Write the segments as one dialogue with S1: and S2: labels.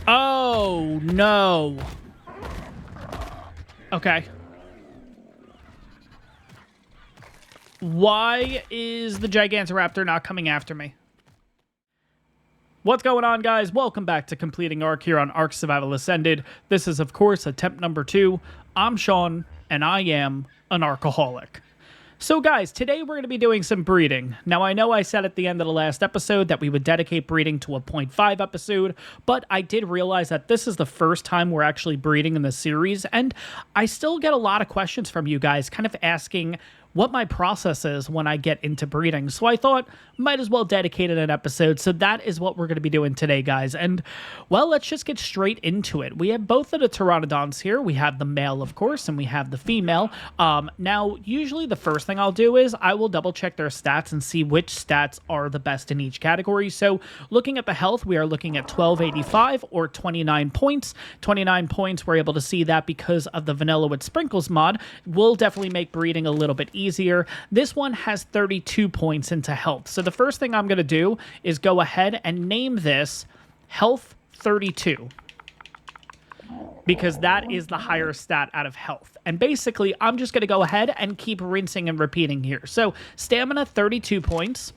S1: Oh, no. Okay. Why is the Gigantoraptor not coming after me? What's going on, guys? Welcome back to Completing ARK here on ARK Survival Ascended. This is, of course, attempt number 2. I'm Sean, and I am an Arkaholic. So guys, today we're going to be doing some breeding. Now I know I said at the end of the last episode that we would dedicate breeding to a 0.5 episode, but I did realize that this is the first time we're actually breeding in the series, and I still get a lot of questions from you guys kind of asking what my process is when I get into breeding. So I thought, might as well dedicate it an episode. So that is what we're going to be doing today, guys. And, well, let's just get straight into it. We have both of the Pteranodons here. We have the male, of course, and we have the female. Now, usually the first thing I'll do is I will double check their stats and see which stats are the best in each category. So looking at the health, we are looking at 1285 or 29 points. 29 points, we're able to see that because of the Vanilla with Sprinkles mod. Will definitely make breeding a little bit easier. This one has 32 points into health. So the first thing I'm going to do is go ahead and name this Health 32, because that is the higher stat out of health. And basically, I'm just going to go ahead and keep rinsing and repeating here. So stamina 32 points,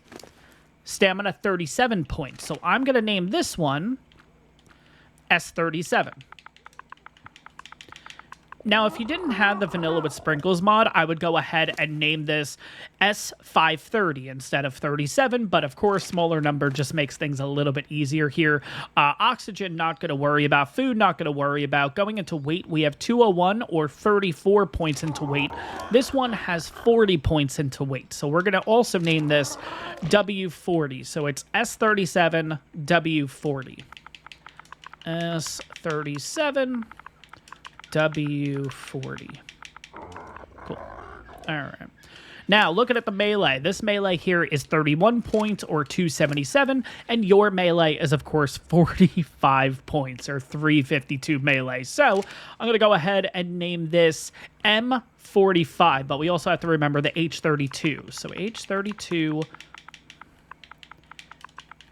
S1: stamina 37 points. So I'm going to name this one S37. Now, if you didn't have the Vanilla with Sprinkles mod, I would go ahead and name this S530 instead of 37, but of course, smaller number just makes things a little bit easier here. Oxygen, not going to worry about. Food, not going to worry about. Going into weight, we have 201 or 34 points into weight. This one has 40 points into weight, so we're going to also name this W40. So it's S37 W40. S37 W40. Cool. All right. Now, looking at the melee. This melee here is 31 points or 277, and your melee is, of course, 45 points or 352 melee. So, I'm going to go ahead and name this M45, but we also have to remember the H32. So, H32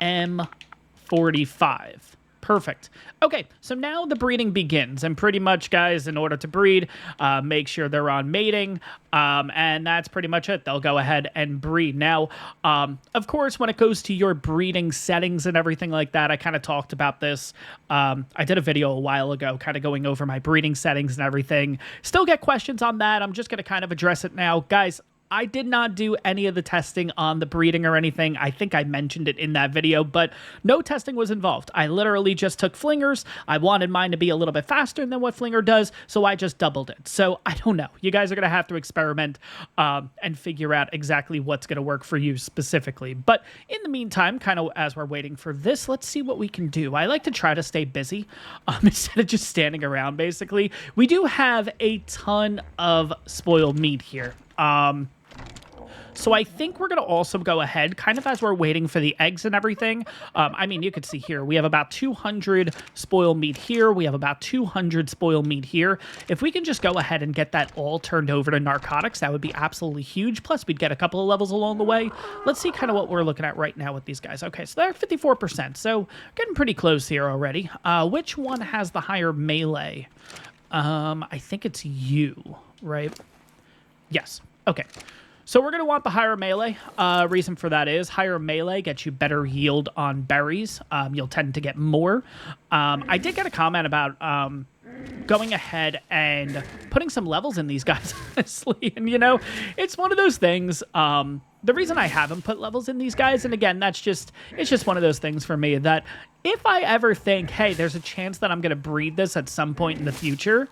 S1: M45. Perfect. Okay, so now the breeding begins, and pretty much, guys, in order to breed, make sure they're on mating, and that's pretty much it. They'll go ahead and breed. Now, of course, when it goes to your breeding settings and everything like that, I kind of talked about this. I did a video a while ago kind of going over my breeding settings and everything. Still get questions on that. I'm just going to kind of address it now. Guys, I did not do any of the testing on the breeding or anything. I think I mentioned it in that video, but no testing was involved. I literally just took flingers. I wanted mine to be a little bit faster than what flinger does, so I just doubled it. So I don't know. You guys are going to have to experiment and figure out exactly what's going to work for you specifically. But in the meantime, kind of as we're waiting for this, let's see what we can do. I like to try to stay busy instead of just standing around, basically. We do have a ton of spoiled meat here. So I think we're going to also go ahead, kind of as we're waiting for the eggs and everything. I mean, you could see here, we have about 200 spoiled meat here. We have about 200 spoiled meat here. If we can just go ahead and get that all turned over to narcotics, that would be absolutely huge. Plus, we'd get a couple of levels along the way. Let's see kind of what we're looking at right now with these guys. Okay, so they're 54%. So getting pretty close here already. Which one has the higher melee? I think it's you, right? Yes. Okay. So we're going to want the higher melee. Reason for that is higher melee gets you better yield on berries. You'll tend to get more. I did get a comment about going ahead and putting some levels in these guys, honestly. And, you know, it's one of those things. The reason I haven't put levels in these guys, and again, it's just one of those things for me that if I ever think, hey, there's a chance that I'm going to breed this at some point in the future,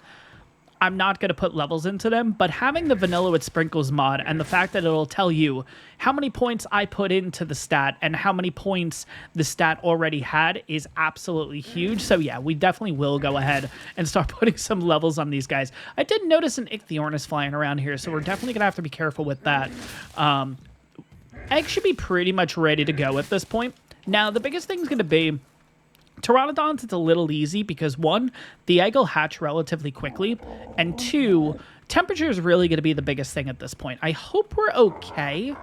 S1: I'm not going to put levels into them, but having the Vanilla with Sprinkles mod and the fact that it'll tell you how many points I put into the stat and how many points the stat already had is absolutely huge. So yeah, we definitely will go ahead and start putting some levels on these guys. I did notice an Ichthyornis flying around here, so we're definitely going to have to be careful with that. Eggs should be pretty much ready to go at this point. Now, the biggest thing is going to be Pteranodons, it's a little easy because, one, the egg will hatch relatively quickly, and two, temperature is really going to be the biggest thing at this point. I hope we're okay.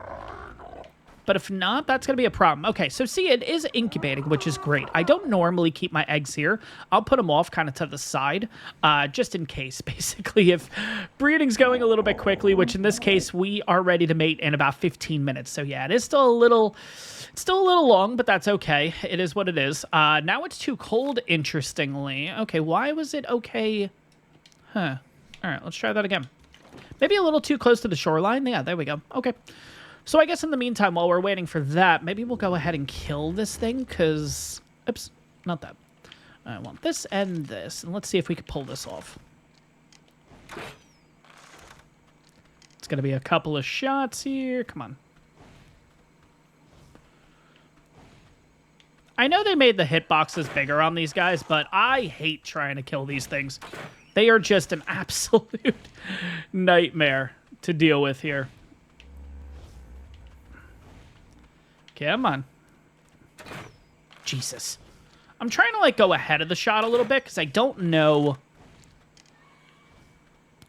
S1: But if not, that's going to be a problem. Okay, so see, it is incubating, which is great. I don't normally keep my eggs here. I'll put them off kind of to the side, just in case, basically, if breeding's going a little bit quickly, which in this case, we are ready to mate in about 15 minutes. So yeah, it is still a little long, but that's okay. It is what it is. Now it's too cold, interestingly. Okay, why was it okay? Huh. All right, let's try that again. Maybe a little too close to the shoreline. Yeah, there we go. Okay. So I guess in the meantime, while we're waiting for that, maybe we'll go ahead and kill this thing, because... Oops, not that. I want this and this, and let's see if we can pull this off. It's going to be a couple of shots here. Come on. I know they made the hitboxes bigger on these guys, but I hate trying to kill these things. They are just an absolute nightmare to deal with here. Come on. Jesus. I'm trying to, like, go ahead of the shot a little bit, because I don't know...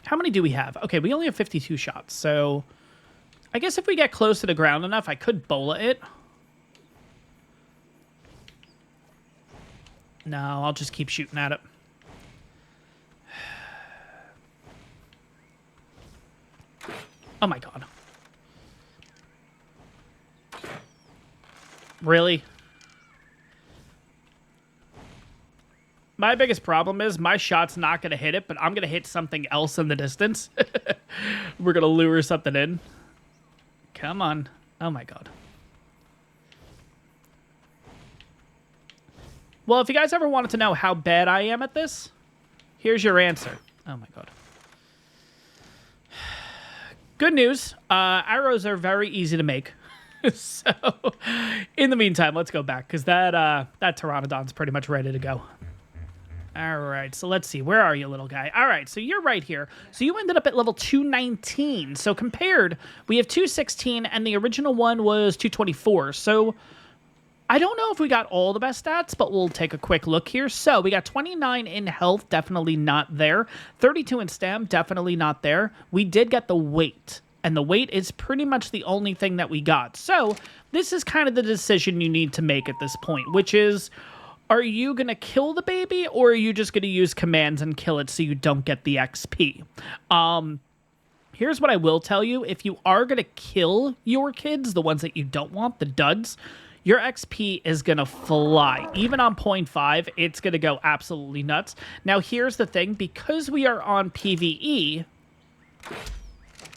S1: How many do we have? Okay, we only have 52 shots, so... I guess if we get close to the ground enough, I could bola it. No, I'll just keep shooting at it. Oh my god. Really? My biggest problem is my shot's not going to hit it, but I'm going to hit something else in the distance. We're going to lure something in. Come on. Oh my god. Well, if you guys ever wanted to know how bad I am at this, here's your answer. Oh my god. Good news. Arrows are very easy to make. So, in the meantime, let's go back, because that Pteranodon's pretty much ready to go. All right, so let's see. Where are you, little guy? All right, so you're right here. So you ended up at level 219. So compared, we have 216, and the original one was 224. So I don't know if we got all the best stats, but we'll take a quick look here. So we got 29 in health, definitely not there. 32 in stam, definitely not there. We did get the weight. And the weight is pretty much the only thing that we got. So this is kind of the decision you need to make at this point, which is, are you going to kill the baby, or are you just going to use commands and kill it so you don't get the XP? Here's what I will tell you. If you are going to kill your kids, the ones that you don't want, the duds, your XP is going to fly. Even on 0.5, it's going to go absolutely nuts. Now, here's the thing. Because we are on PvE...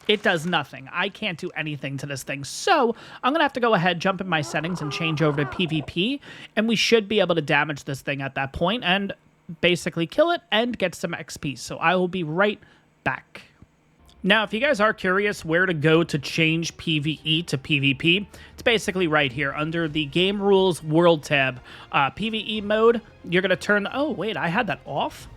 S1: it does nothing. I can't do anything to this thing. So I'm going to have to go ahead, jump in my settings, and change over to PvP. And we should be able to damage this thing at that point and basically kill it and get some XP. So I will be right back. Now, if you guys are curious where to go to change PvE to PvP, it's basically right here under the Game Rules World tab. PvE mode, you're going to turn... Oh, wait, I had that off?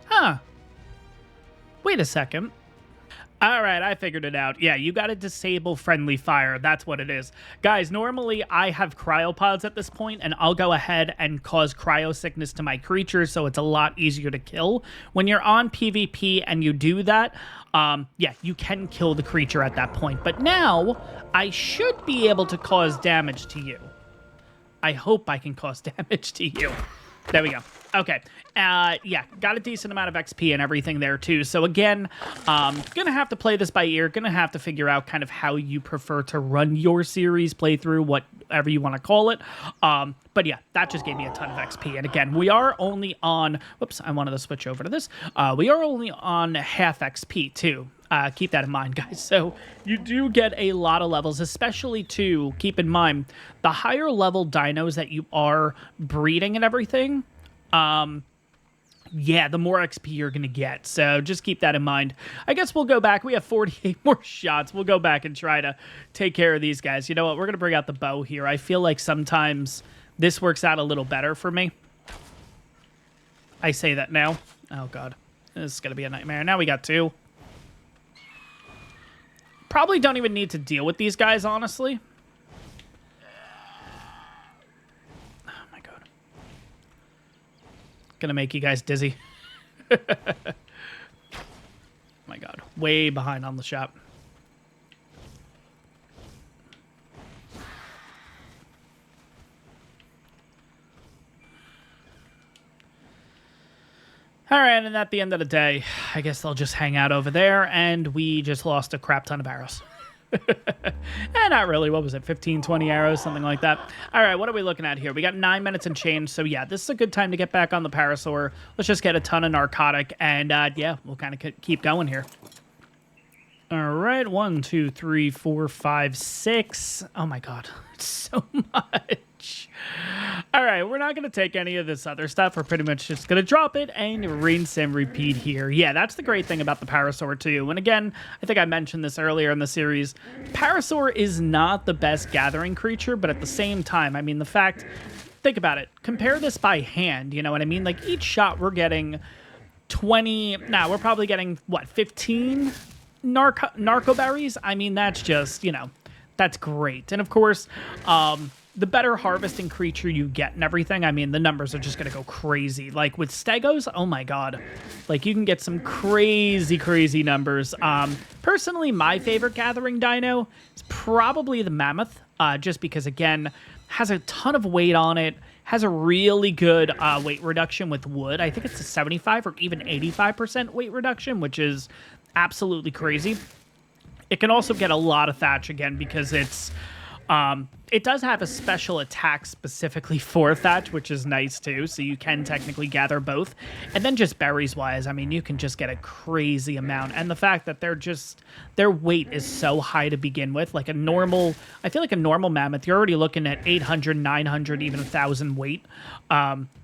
S1: Huh. Wait a second. All right, I figured it out. Yeah, you got to disable friendly fire. That's what it is. Guys, normally I have cryopods at this point, and I'll go ahead and cause cryo sickness to my creatures, so it's a lot easier to kill. When you're on PvP and you do that, yeah, you can kill the creature at that point. But now, I should be able to cause damage to you. I hope I can cause damage to you. There we go. Okay. Yeah, got a decent amount of XP and everything there too. So again, gonna have to play this by ear. Gonna have to figure out kind of how you prefer to run your series playthrough, whatever you want to call it. But yeah, that just gave me a ton of XP. And again, we are only on... Whoops, I wanted to switch over to this. We are only on half XP too. Keep that in mind, guys. So you do get a lot of levels, especially to keep in mind the higher level dinos that you are breeding and everything. Yeah, the more XP you're going to get. So just keep that in mind. I guess we'll go back. We have 48 more shots. We'll go back and try to take care of these guys. You know what? We're going to bring out the bow here. I feel like sometimes this works out a little better for me. I say that now. Oh, God. This is going to be a nightmare. Now we got two. Probably don't even need to deal with these guys, honestly. Gonna make you guys dizzy. my God. Way behind on the shop. All right, and at the end of the day, I guess they'll just hang out over there, and we just lost a crap ton of arrows. Not really. What was it? 15, 20 arrows, something like that. All right, what are we looking at here? We got 9 minutes and change, so yeah, this is a good time to get back on the Parasaur. Let's just get a ton of narcotic, and yeah, we'll kind of keep going here. All right, 1, 2, 3, 4, 5, 6. Oh my God, it's so much. All right, we're not going to take any of this other stuff. We're pretty much just going to drop it and rinse and repeat here. Yeah, that's the great thing about the Parasaur too. And again, I think I mentioned this earlier in the series. Parasaur is not the best gathering creature, but at the same time, I mean, think about it. Compare this by hand, you know what I mean? Like each shot we're getting 20, we're probably getting, what, 15 narco berries? I mean, that's just, that's great. And of course, the better harvesting creature you get and everything, I mean, the numbers are just going to go crazy. Like with Stegos, oh my God. Like you can get some crazy, crazy numbers. Personally, my favorite gathering dino is probably the Mammoth, just because, again, has a ton of weight on it, has a really good weight reduction with wood. I think it's a 75 or even 85% weight reduction, which is absolutely crazy. It can also get a lot of thatch, again, because it does have a special attack specifically for thatch, which is nice too, so you can technically gather both. And then just berries-wise, I mean, you can just get a crazy amount. And the fact that their weight is so high to begin with, like I feel like a normal mammoth, you're already looking at 800, 900, even 1,000 weight,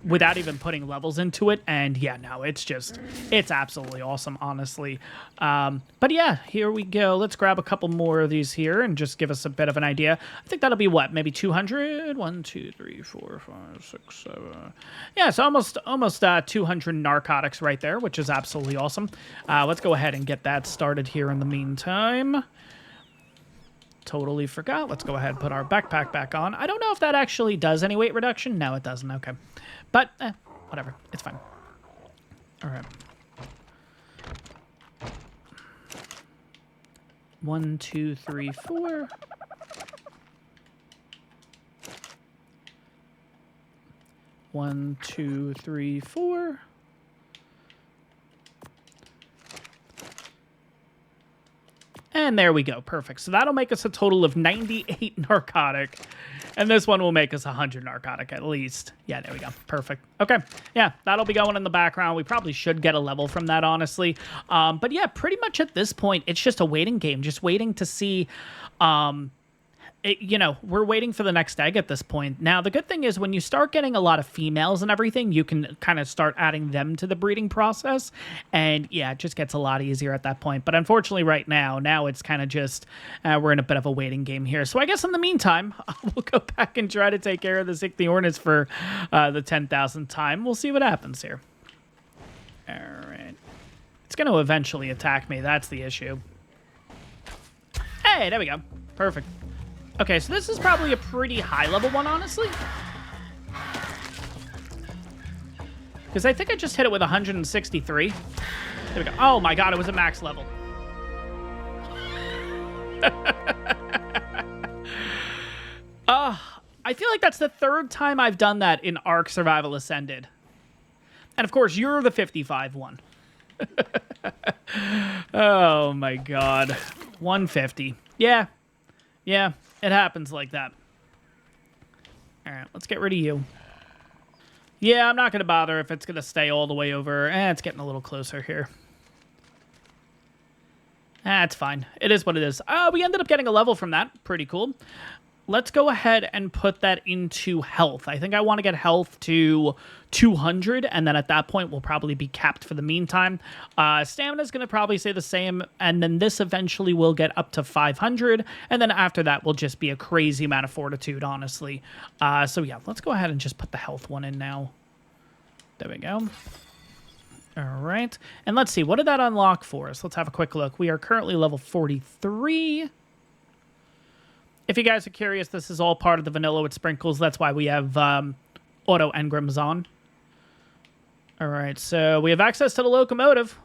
S1: without even putting levels into it. And yeah, no, it's absolutely awesome, honestly. But yeah, here we go. Let's grab a couple more of these here and just give us a bit of an idea. I think that'll be what, maybe 200? 1, 2, 3, 4, 5, 6, 7. Yeah, so almost 200 narcotics right there, which is absolutely awesome. Let's go ahead and get that started here in the meantime. Totally forgot. Let's go ahead and put our backpack back on. I don't know if that actually does any weight reduction. No, it doesn't. Okay. But, whatever. It's fine. All right. 1, 2, 3, 4. 1, 2, 3, 4. And there we go. Perfect. So that'll make us a total of 98 narcotic. And this one will make us 100 narcotic at least. Yeah, there we go. Perfect. Okay. Yeah, that'll be going in the background. We probably should get a level from that, honestly. But yeah, pretty much at this point, it's just a waiting game. Just waiting to see... we're waiting for the next egg at this point. Now, the good thing is when you start getting a lot of females and everything, you can kind of start adding them to the breeding process. And yeah, it just gets a lot easier at that point. But unfortunately right now it's kind of just, we're in a bit of a waiting game here. So I guess in the meantime, we'll go back and try to take care of the Ichthyornis for the 10,000th time. We'll see what happens here. All right. It's going to eventually attack me. That's the issue. Hey, there we go. Perfect. Okay, so this is probably a pretty high-level one, honestly. Because I think I just hit it with 163. There we go. Oh my God, it was a max level. I feel like that's the third time I've done that in ARK Survival Ascended. And of course, you're the 55 one. Oh my God. 150. Yeah. Yeah. It happens like that. All right, let's get rid of you. Yeah, I'm not going to bother if it's going to stay all the way over. It's getting a little closer here. It's fine. It is what it is. We ended up getting a level from that. Pretty cool. Let's go ahead and put that into health. I think I want to get health to 200, and then at that point, we'll probably be capped for the meantime. Stamina is going to probably stay the same, and then this eventually will get up to 500, and then after that will just be a crazy amount of fortitude, honestly. So yeah, let's go ahead and just put the health one in now. There we go. All right, and let's see, what did that unlock for us? Let's have a quick look. We are currently level 43. If you guys are curious, this is all part of the vanilla with sprinkles. That's why we have auto engrams on. All right, so we have access to the locomotive.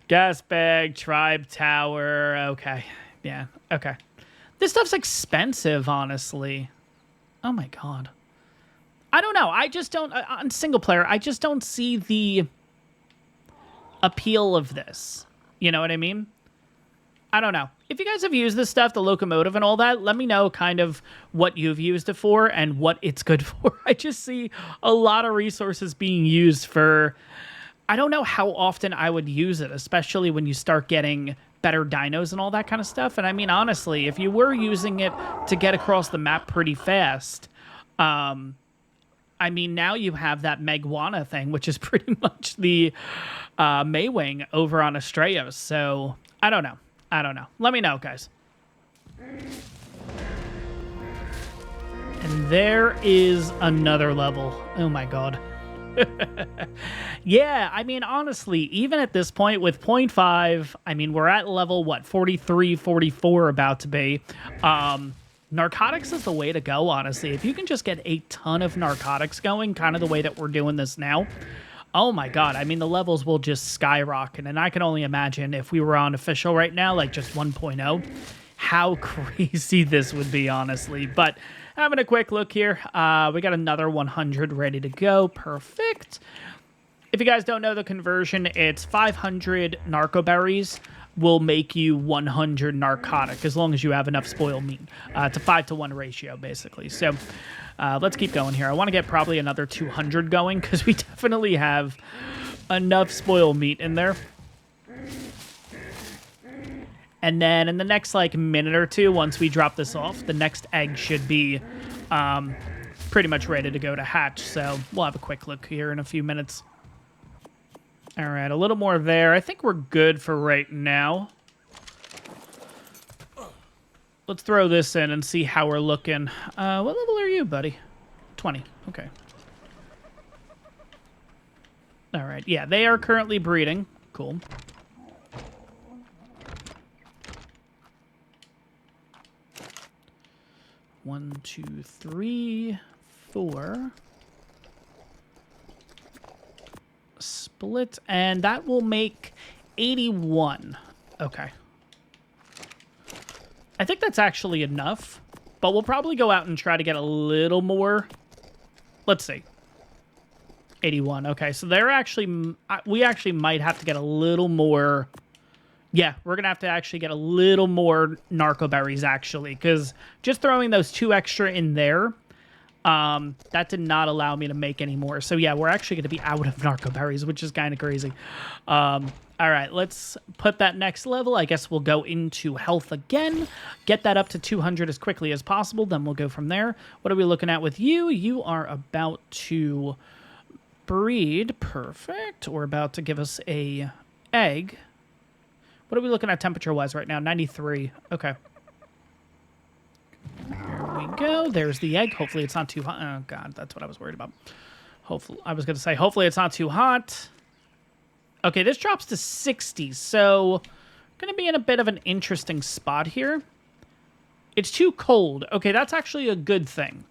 S1: Gas bag, tribe tower. Okay. Yeah. Okay. This stuff's expensive, honestly. Oh my god. I don't know. I just don't... on single player, I just don't see the appeal of this. You know what I mean? I don't know. If you guys have used this stuff, the locomotive and all that, let me know kind of what you've used it for and what it's good for. I just see a lot of resources being used for... I don't know how often I would use it, especially when you start getting better dinos and all that kind of stuff. And I mean, honestly, if you were using it to get across the map pretty fast, I mean, now you have that Megwana thing, which is pretty much the Maywing over on Astraeos. So, I don't know. I don't know. Let me know, guys. And there is another level. Oh my god. Yeah, I mean, honestly, even at this point with 0.5, I mean, we're at level, what, 43, 44 about to be. Narcotics is the way to go, honestly. If you can just get a ton of narcotics going, kind of the way that we're doing this now, oh my god, I mean, the levels will just skyrocket. And I can only imagine if we were on official right now, like just 1.0, how crazy this would be, honestly. But having a quick look here, we got another 100 ready to go. Perfect. If you guys don't know the conversion, it's 500 narco berries will make you 100 narcotic, as long as you have enough spoiled meat. It's a 5-to-1 ratio, basically. So let's keep going here. I want to get probably another 200 going, because we definitely have enough spoiled meat in there. And then in the next, like, minute or two, once we drop this off, the next egg should be pretty much ready to go to hatch. So we'll have a quick look here in a few minutes. All right, a little more there. I think we're good for right now. Let's throw this in and see how we're looking. What level are you, buddy? 20. Okay. All right. Yeah, they are currently breeding. Cool. One, two, three, four. Split, and that will make 81. Okay. I think that's actually enough, but we'll probably go out and try to get a little more. Let's see. 81. Okay, so they're actually... we actually might have to get a little more... Yeah, we're going to have to actually get a little more narco berries, actually, because just throwing those 2 extra in there, that did not allow me to make any more. So, yeah, we're actually going to be out of narco berries, which is kind of crazy. All right, let's put that next level. I guess we'll go into health again, get that up to 200 as quickly as possible. Then we'll go from there. What are we looking at with you? You are about to breed. Perfect. We're about to give us a egg. What are we looking at temperature-wise right now? 93. Okay. There we go. There's the egg. Hopefully it's not too hot. Oh, God, that's what I was worried about. Hopefully, I was going to say, hopefully it's not too hot. Okay, this drops to 60, so going to be in a bit of an interesting spot here. It's too cold. Okay, that's actually a good thing,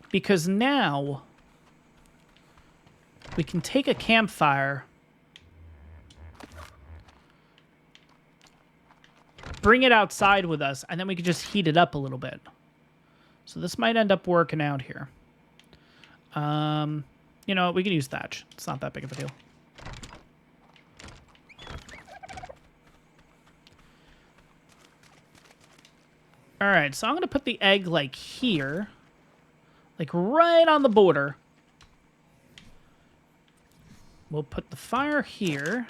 S1: because now we can take a campfire, bring it outside with us, and then we can just heat it up a little bit. So this might end up working out here. You know what? We can use thatch. It's not that big of a deal. All right, so I'm going to put the egg, like, here. Like, right on the border. We'll put the fire here.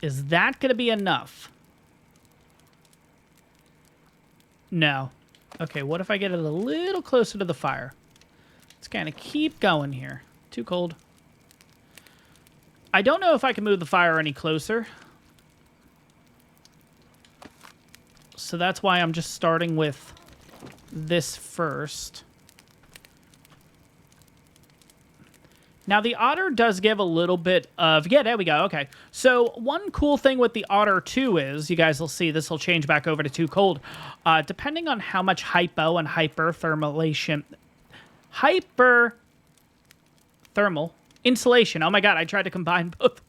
S1: Is that going to be enough? No. Okay, what if I get it a little closer to the fire? Let's kind of keep going here. Too cold. I don't know if I can move the fire any closer. So that's why I'm just starting with this first. Now, the otter does give a little bit of... Yeah, there we go. Okay. So, one cool thing with the otter, too, is... You guys will see this will change back over to too cold. Depending on how much hypo and hyperthermalation... thermal. Insulation. Oh my god, I tried to combine both.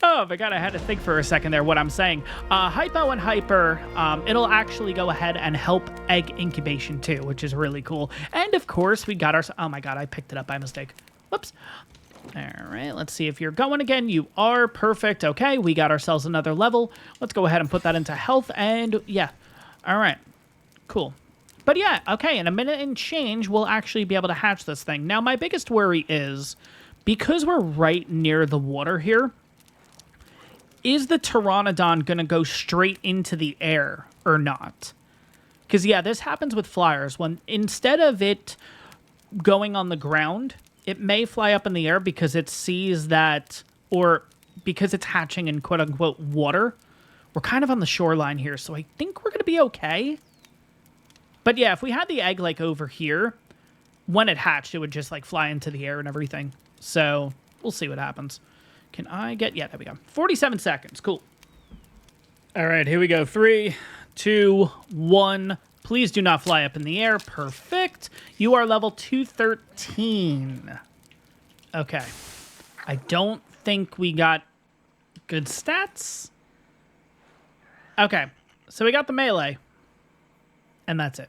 S1: Oh my god, I had to think for a second there what I'm saying. Hypo and Hyper, it'll actually go ahead and help egg incubation too, which is really cool. And of course, we got our... Oh my god, I picked it up by mistake. Whoops. All right, let's see if you're going again. You are perfect. Okay, we got ourselves another level. Let's go ahead and put that into health, and yeah. All right, cool. But yeah, okay, in a minute and change, we'll actually be able to hatch this thing. Now, my biggest worry is, because we're right near the water here, is the Pteranodon going to go straight into the air or not? Because, yeah, this happens with flyers. When instead of it going on the ground, it may fly up in the air because it sees that, or because it's hatching in quote-unquote water. We're kind of on the shoreline here, so I think we're going to be okay. But, yeah, if we had the egg, like, over here, when it hatched, it would just, like, fly into the air and everything. So, we'll see what happens. Can I get... Yeah, there we go. 47 seconds. Cool. All right, here we go. 3, 2, 1. Please do not fly up in the air. Perfect. You are level 213. Okay. I don't think we got good stats. Okay. So we got the melee. And that's it.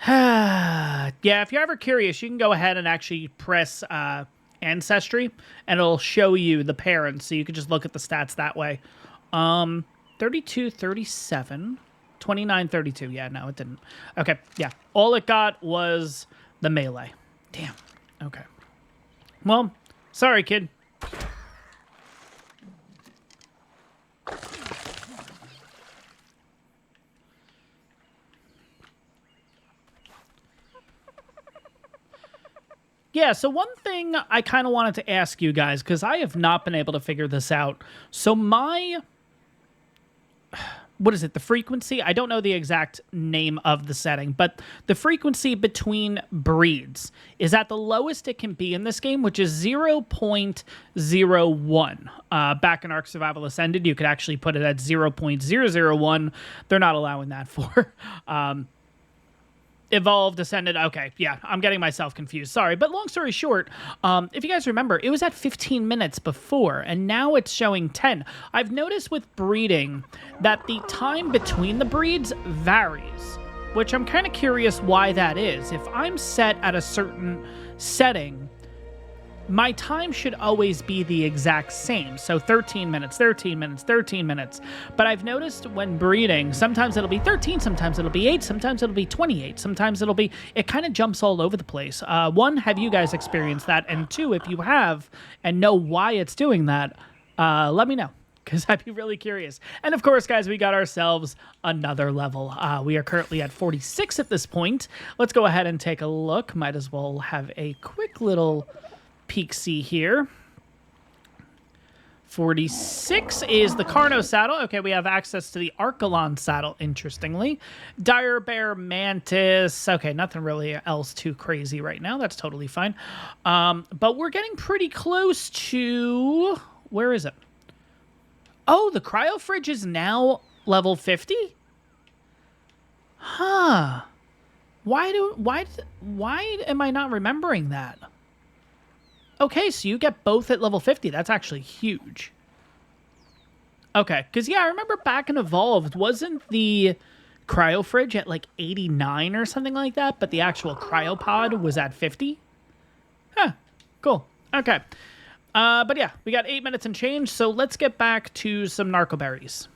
S1: Yeah, if you're ever curious, you can go ahead and actually press Ancestry, and it'll show you the parents, so you can just look at the stats that way. 32, 37, 29, 32. Yeah, no, it didn't. Okay, yeah. All it got was the melee. Damn. Okay. Well, sorry, kid. Yeah, so one thing I kind of wanted to ask you guys, because I have not been able to figure this out. So my... What is it? The frequency? I don't know the exact name of the setting, but the frequency between breeds is at the lowest it can be in this game, which is 0.01. Back in arksurvivalascended, you could actually put it at 0.001. They're not allowing that for... Evolved, Ascended. Okay, yeah, I'm getting myself confused. Sorry, but long story short, if you guys remember, it was at 15 minutes before, and now it's showing 10. I've noticed with breeding that the time between the breeds varies, which I'm kind of curious why that is. If I'm set at a certain setting, my time should always be the exact same. So 13 minutes, 13 minutes, 13 minutes. But I've noticed when breeding, sometimes it'll be 13, sometimes it'll be 8, sometimes it'll be 28, sometimes it'll be... It kind of jumps all over the place. One, have you guys experienced that? And two, if you have and know why it's doing that, let me know, because I'd be really curious. And of course, guys, we got ourselves another level. We are currently at 46 at this point. Let's go ahead and take a look. Might as well have a quick little... peek-see here. 46 is the Carno saddle. Okay, we have access to the Archelon saddle, interestingly. Dire Bear Mantis. Okay, nothing really else too crazy right now. That's totally fine. But we're getting pretty close to... Where is it? Oh, the Cryo Fridge is now level 50? Huh. Why am I not remembering that? Okay, so you get both at level 50. That's actually huge. Okay, because, yeah, I remember back in Evolved, wasn't the Cryo Fridge at, like, 89 or something like that, but the actual Cryopod was at 50? Huh, cool. Okay. But, yeah, we got 8 minutes and change, so let's get back to some Narcoberries.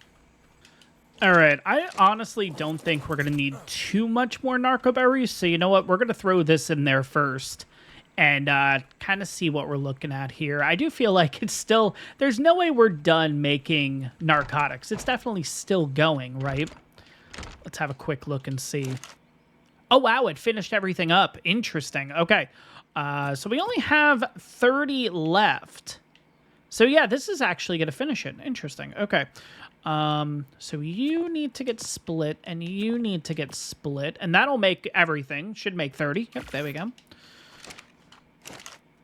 S1: All right, I honestly don't think we're going to need too much more Narcoberries, so you know what? We're going to throw this in there first. And kind of see what we're looking at here. I do feel like it's still... There's no way we're done making narcotics. It's definitely still going, right? Let's have a quick look and see. Oh, wow, it finished everything up. Interesting. Okay. So we only have 30 left. So, yeah, this is actually going to finish it. Interesting. Okay. So you need to get split, and you need to get split. And that'll make everything. Should make 30. Yep, there we go.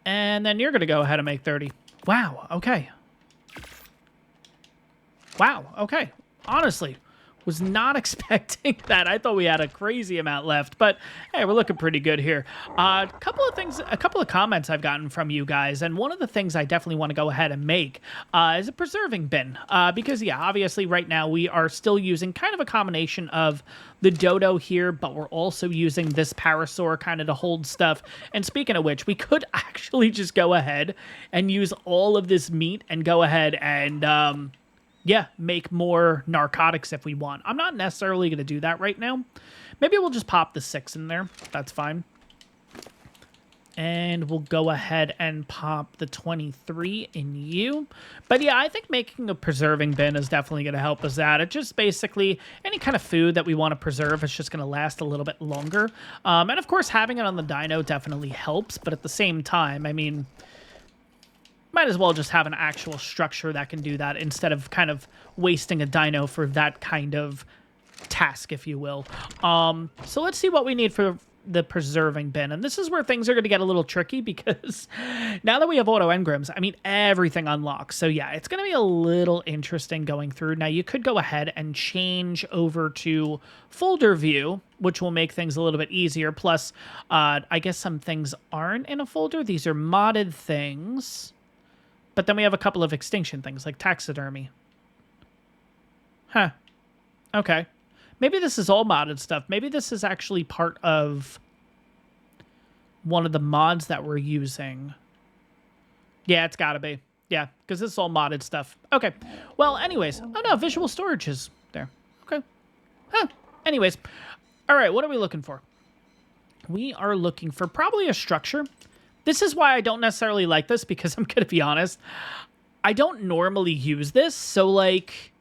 S1: And then you're going to go ahead and make 30. Wow, okay. Wow, okay. Honestly, Was not expecting that. I thought we had a crazy amount left, but hey, we're looking pretty good here. A couple of comments I've gotten from you guys, and one of the things I definitely want to go ahead and make is a preserving bin, because yeah, obviously right now we are still using kind of a combination of the dodo here, but we're also using this parasaur kind of to hold stuff. And speaking of which, we could actually just go ahead and use all of this meat and go ahead and yeah, make more narcotics if we want. I'm not necessarily going to do that right now. Maybe we'll just pop the 6 in there. That's fine. And we'll go ahead and pop the 23 in you. But yeah, I think making a preserving bin is definitely going to help us out. It just basically, any kind of food that we want to preserve is just going to last a little bit longer. And of course, having it on the dino definitely helps. But at the same time, I mean, might as well just have an actual structure that can do that instead of kind of wasting a dino for that kind of task, if you will. So let's see what we need for the preserving bin. And this is where things are going to get a little tricky because now that we have auto engrams, I mean, everything unlocks. So yeah, it's going to be a little interesting going through. Now you could go ahead and change over to folder view, which will make things a little bit easier. Plus, I guess some things aren't in a folder. These are modded things. But then we have a couple of extinction things, like taxidermy. Huh. Okay. Maybe this is all modded stuff. Maybe this is actually part of one of the mods that we're using. Yeah, it's gotta be. Yeah, because this is all modded stuff. Okay. Well, anyways. Oh, no, visual storage is there. Okay. Huh. Anyways. All right, what are we looking for? We are looking for probably a structure. This is why I don't necessarily like this, because I'm going to be honest, I don't normally use this. So, like,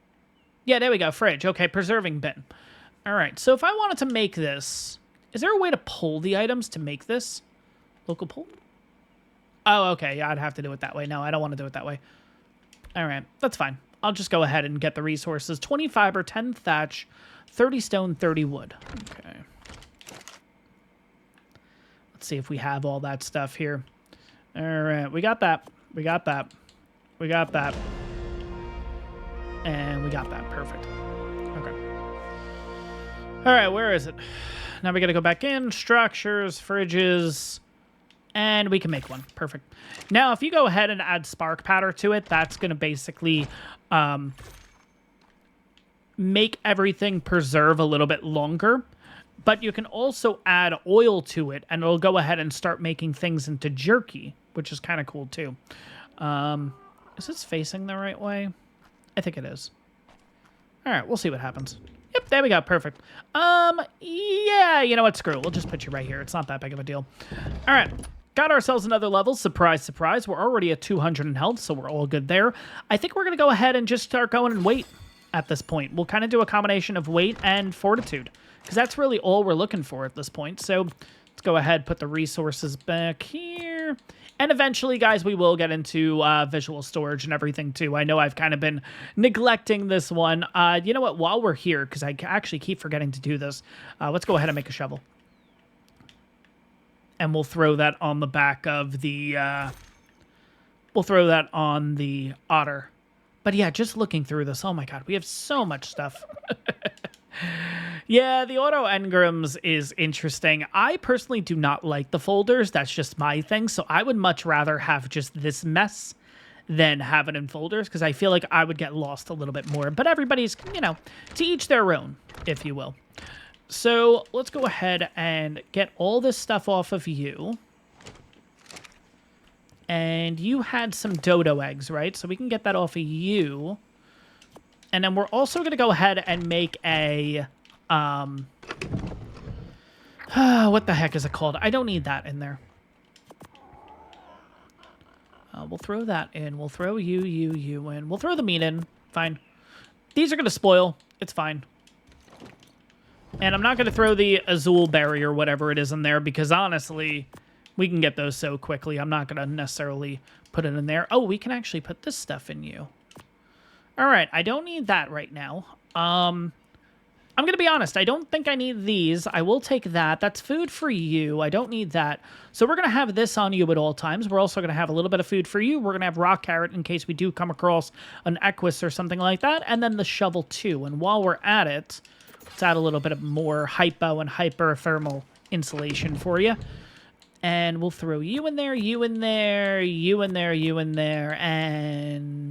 S1: yeah, there we go, fridge. Okay, preserving bin. All right, so if I wanted to make this, is there a way to pull the items to make this? Local pull? Oh, okay, yeah, I'd have to do it that way. No, I don't want to do it that way. All right, that's fine. I'll just go ahead and get the resources. 20 fiber, 10 thatch, 30 stone, 30 wood. Okay. See if we have all that stuff here. All right, we got that. We got that. We got that. And we got that. Perfect. Okay. All right, where is it? Now we got to go back in. Structures, fridges, and we can make one. Perfect. Now, if you go ahead and add spark powder to it, that's going to basically make everything preserve a little bit longer. But you can also add oil to it, and it'll go ahead and start making things into jerky, which is kind of cool, too. Is this facing the right way? I think it is. All right, we'll see what happens. Yep, there we go. Perfect. Yeah, you know what? Screw it. We'll just put you right here. It's not that big of a deal. All right. Got ourselves another level. Surprise, surprise. We're already at 200 in health, so we're all good there. I think we're going to go ahead and just start going and wait at this point. We'll kind of do a combination of weight and fortitude, because that's really all we're looking for at this point. So let's go ahead, put the resources back here. And eventually, guys, we will get into visual storage and everything, too. I know I've kind of been neglecting this one. You know what? While we're here, because I actually keep forgetting to do this, let's go ahead and make a shovel. And we'll throw that on the back of the... we'll throw that on the otter. But yeah, just looking through this, oh my god, we have so much stuff. Yeah, the auto engrams is interesting. I personally do not like the folders. That's just my thing. So I would much rather have just this mess than have it in folders, because I feel like I would get lost a little bit more. But everybody's, you know, to each their own, if you will. So let's go ahead and get all this stuff off of you. And you had some dodo eggs, right? So we can get that off of you. And then we're also going to go ahead and make a... what the heck is it called? I don't need that in there. We'll throw that in. We'll throw you in. We'll throw the meat in. Fine. These are going to spoil. It's fine. And I'm not going to throw the azul berry or whatever it is in there, because honestly, we can get those so quickly. I'm not going to necessarily put it in there. Oh, we can actually put this stuff in you. All right, I don't need that right now. I'm going to be honest. I don't think I need these. I will take that. That's food for you. I don't need that. So we're going to have this on you at all times. We're also going to have a little bit of food for you. We're going to have rock carrot in case we do come across an equus or something like that. And then the shovel too. And while we're at it, let's add a little bit of more hypo and hyperthermal insulation for you. And we'll throw you in there, you in there, you in there, you in there, and...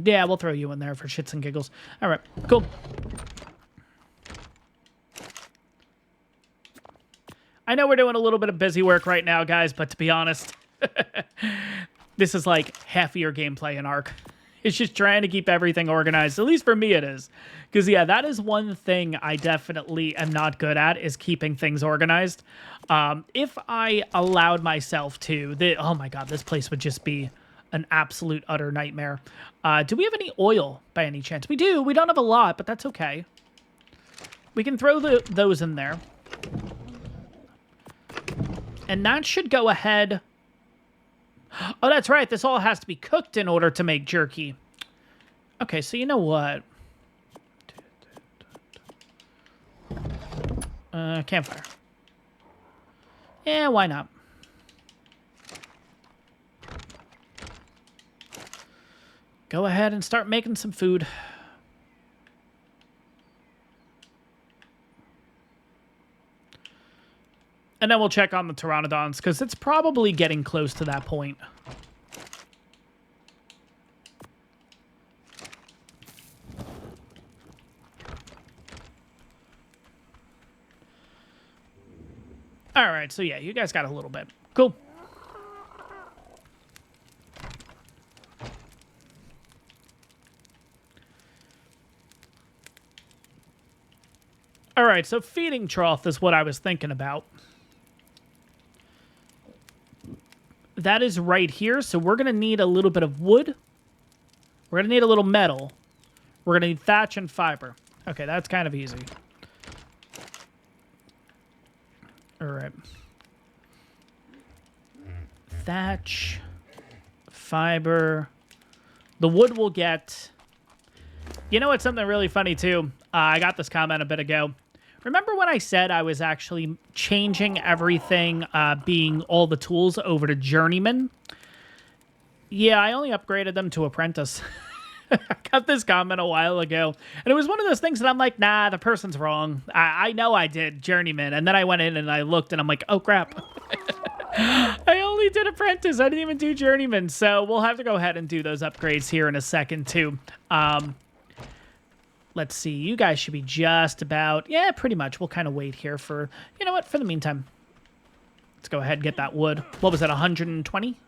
S1: yeah, we'll throw you in there for shits and giggles. All right, cool. I know we're doing a little bit of busy work right now, guys, but to be honest, this is like half of your gameplay in ARK. It's just trying to keep everything organized. At least for me it is. Because, yeah, that is one thing I definitely am not good at, is keeping things organized. If I allowed myself to, oh my god, this place would just be an absolute utter nightmare. Do we have any oil by any chance? We do. We don't have a lot, but that's okay. We can throw those in there. And that should go ahead. Oh, that's right. This all has to be cooked in order to make jerky. Okay, so you know what? Campfire. Yeah, why not? Go ahead and start making some food. And then we'll check on the Pteranodons, because it's probably getting close to that point. Alright, so yeah, you guys got a little bit. Cool. Alright, so feeding trough is what I was thinking about. That is right here, so we're going to need a little bit of wood. We're going to need a little metal. We're going to need thatch and fiber. Okay, that's kind of easy. All right. Thatch, fiber. The wood we'll get. You know what's something really funny, too? I got this comment a bit ago. Remember when I said I was actually changing everything, being all the tools over to Journeyman? Yeah, I only upgraded them to Apprentice. I got this comment a while ago, and it was one of those things that I'm like, nah, the person's wrong. I know I did Journeyman, and then I went in and I looked, and I'm like, oh, crap. I only did Apprentice. I didn't even do Journeyman, so we'll have to go ahead and do those upgrades here in a second, too. Let's see. You guys should be just about... yeah, pretty much. We'll kind of wait here for... you know what? For the meantime, let's go ahead and get that wood. What was that, 120?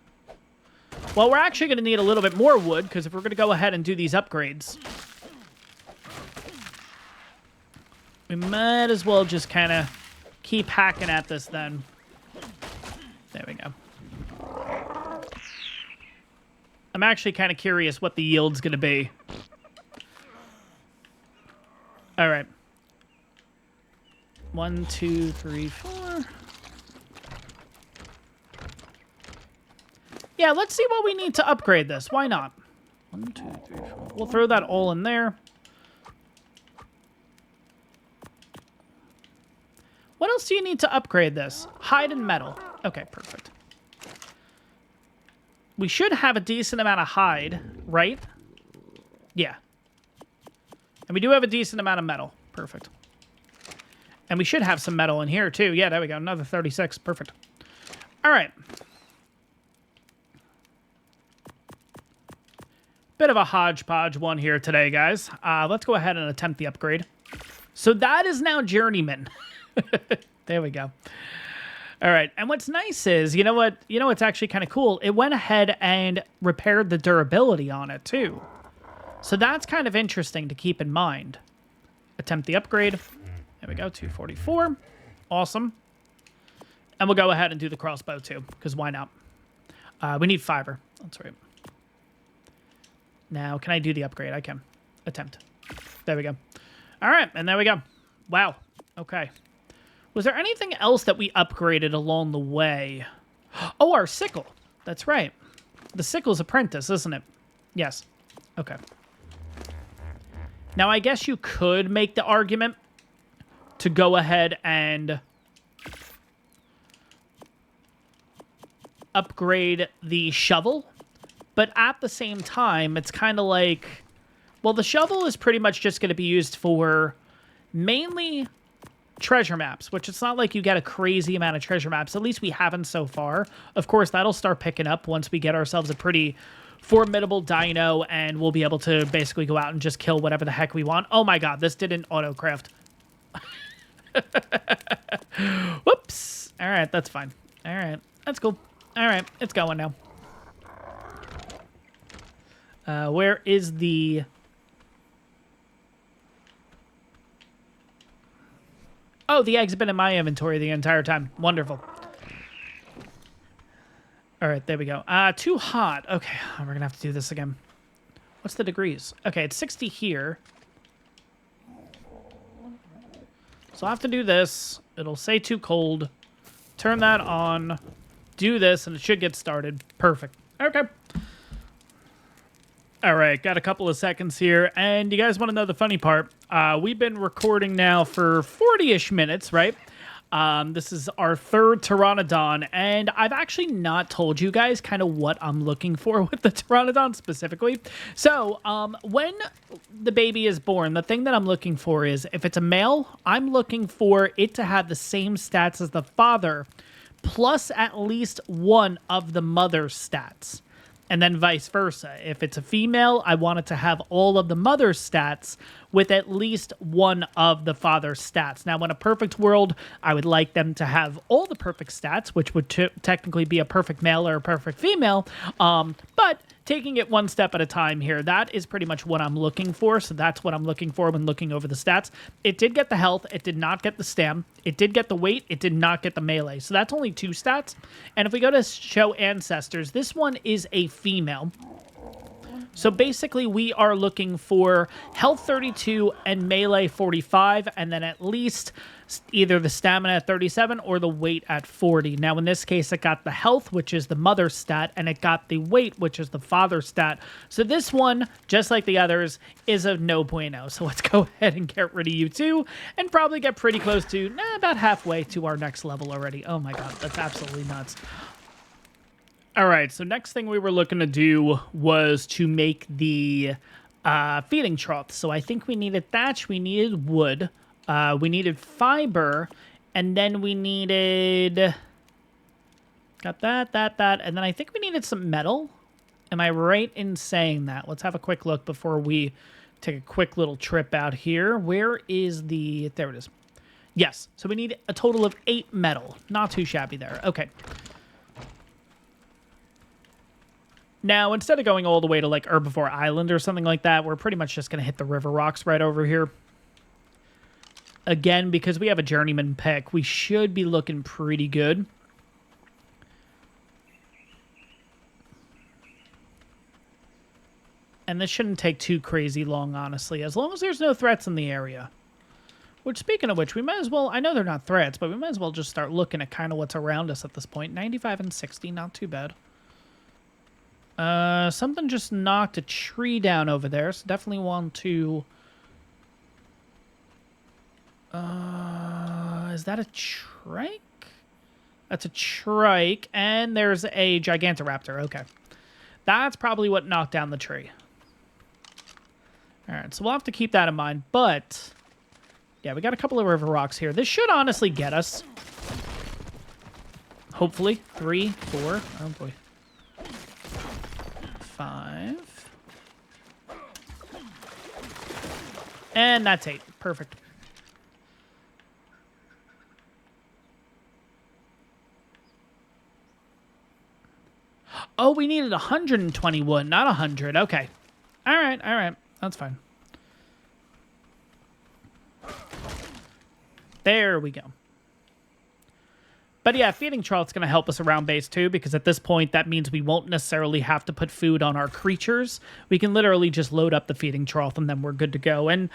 S1: Well, we're actually going to need a little bit more wood, because if we're going to go ahead and do these upgrades, we might as well just kind of keep hacking at this then. There we go. I'm actually kind of curious what the yield's going to be. All right. 1, 2, 3, 4. Yeah, let's see what we need to upgrade this. Why not? 1, 2, 3, 4. We'll throw that all in there. What else do you need to upgrade this? Hide and metal. Okay, perfect. We should have a decent amount of hide, right? Yeah. And we do have a decent amount of metal. Perfect. And we should have some metal in here, too. Yeah, there we go. Another 36. Perfect. All right. Bit of a hodgepodge one here today, guys. Let's go ahead and attempt the upgrade. So that is now Journeyman. There we go. All right. And what's nice is, you know what? You know what's actually kind of cool? It went ahead and repaired the durability on it, too. So that's kind of interesting to keep in mind. Attempt the upgrade. There we go, 244. Awesome. And we'll go ahead and do the crossbow too, because why not? We need fiber. That's right. Now, can I do the upgrade? I can. Attempt. There we go. All right, and there we go. Wow. Okay. Was there anything else that we upgraded along the way? Oh, our sickle. That's right. The sickle's apprentice, isn't it? Yes. Okay. Now, I guess you could make the argument to go ahead and upgrade the shovel, but at the same time, it's kind of like, well, the shovel is pretty much just going to be used for mainly treasure maps, which it's not like you get a crazy amount of treasure maps. At least we haven't so far. Of course, that'll start picking up once we get ourselves a pretty formidable dino, and we'll be able to basically go out and just kill whatever the heck we want. Oh my god, this didn't auto-craft. Whoops. All right, that's fine. All right, that's cool. All right, it's going now. Where is the... Oh, the egg's been in my inventory the entire time. Wonderful. All right, there we go. Too hot. Okay, we're going to have to do this again. What's the degrees? Okay, it's 60 here. So I'll have to do this. It'll say too cold. Turn that on. Do this, and it should get started. Perfect. Okay. All right, got a couple of seconds here, and you guys want to know the funny part? We've been recording now for 40-ish minutes, right? This is our third Pteranodon, and I've actually not told you guys kind of what I'm looking for with the Pteranodon specifically. So, when the baby is born, the thing that I'm looking for is, if it's a male, I'm looking for it to have the same stats as the father, plus at least one of the mother's stats. And then vice versa. If it's a female, I want it to have all of the mother's stats with at least one of the father's stats. Now, in a perfect world, I would like them to have all the perfect stats, which would technically be a perfect male or a perfect female. But taking it one step at a time here, that is pretty much what I'm looking for. So that's what I'm looking for when looking over the stats. It did get the health. It did not get the stam. It did get the weight. It did not get the melee. So that's only 2 stats. And if we go to show ancestors, this one is a female. So basically, we are looking for health 32 and melee 45, and then at least either the stamina at 37 or the weight at 40. Now, in this case, it got the health, which is the mother's stat, and it got the weight, which is the father's stat. So this one, just like the others, is a no bueno. So let's go ahead and get rid of you two, and probably get pretty close to, about halfway to our next level already. Oh my god, that's absolutely nuts. All right, so next thing we were looking to do was to make the feeding trough. So I think we needed thatch, we needed wood, we needed fiber, and then we needed... Got that, and then I think we needed some metal. Am I right in saying that? Let's have a quick look before we take a quick little trip out here. Where is the... There it is. Yes, so we need a total of 8 metal. Not too shabby there. Okay. Now, instead of going all the way to, like, Herbivore Island or something like that, we're pretty much just going to hit the river rocks right over here. Again, because we have a journeyman pick, we should be looking pretty good. And this shouldn't take too crazy long, honestly, as long as there's no threats in the area. Which, speaking of which, we might as well... I know they're not threats, but we might as well just start looking at kind of what's around us at this point. 95 and 60, not too bad. Something just knocked a tree down over there, so definitely want to... is that a trike? That's a trike, and there's a Gigantoraptor, okay. That's probably what knocked down the tree. Alright, so we'll have to keep that in mind, but... Yeah, we got a couple of river rocks here. This should honestly get us. Hopefully. 3, 4, oh boy. 5. And that's 8. Perfect. Oh, we needed 120 wood, not 100. Okay. All right. That's fine. There we go. But yeah, feeding trough's going to help us around base too, because at this point, that means we won't necessarily have to put food on our creatures. We can literally just load up the feeding trough and then we're good to go. And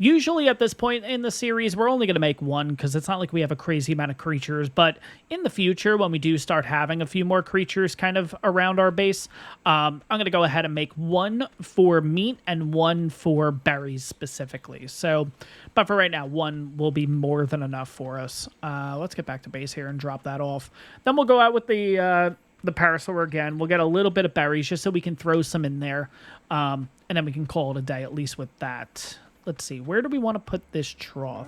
S1: Usually at this point in the series, we're only going to make one because it's not like we have a crazy amount of creatures. But in the future, when we do start having a few more creatures kind of around our base, I'm going to go ahead and make one for meat and one for berries specifically. So, but for right now, one will be more than enough for us. Let's get back to base here and drop that off. Then we'll go out with the parasaur again. We'll get a little bit of berries just so we can throw some in there. And then we can call it a day, at least with that. Let's see, where do we want to put this trough?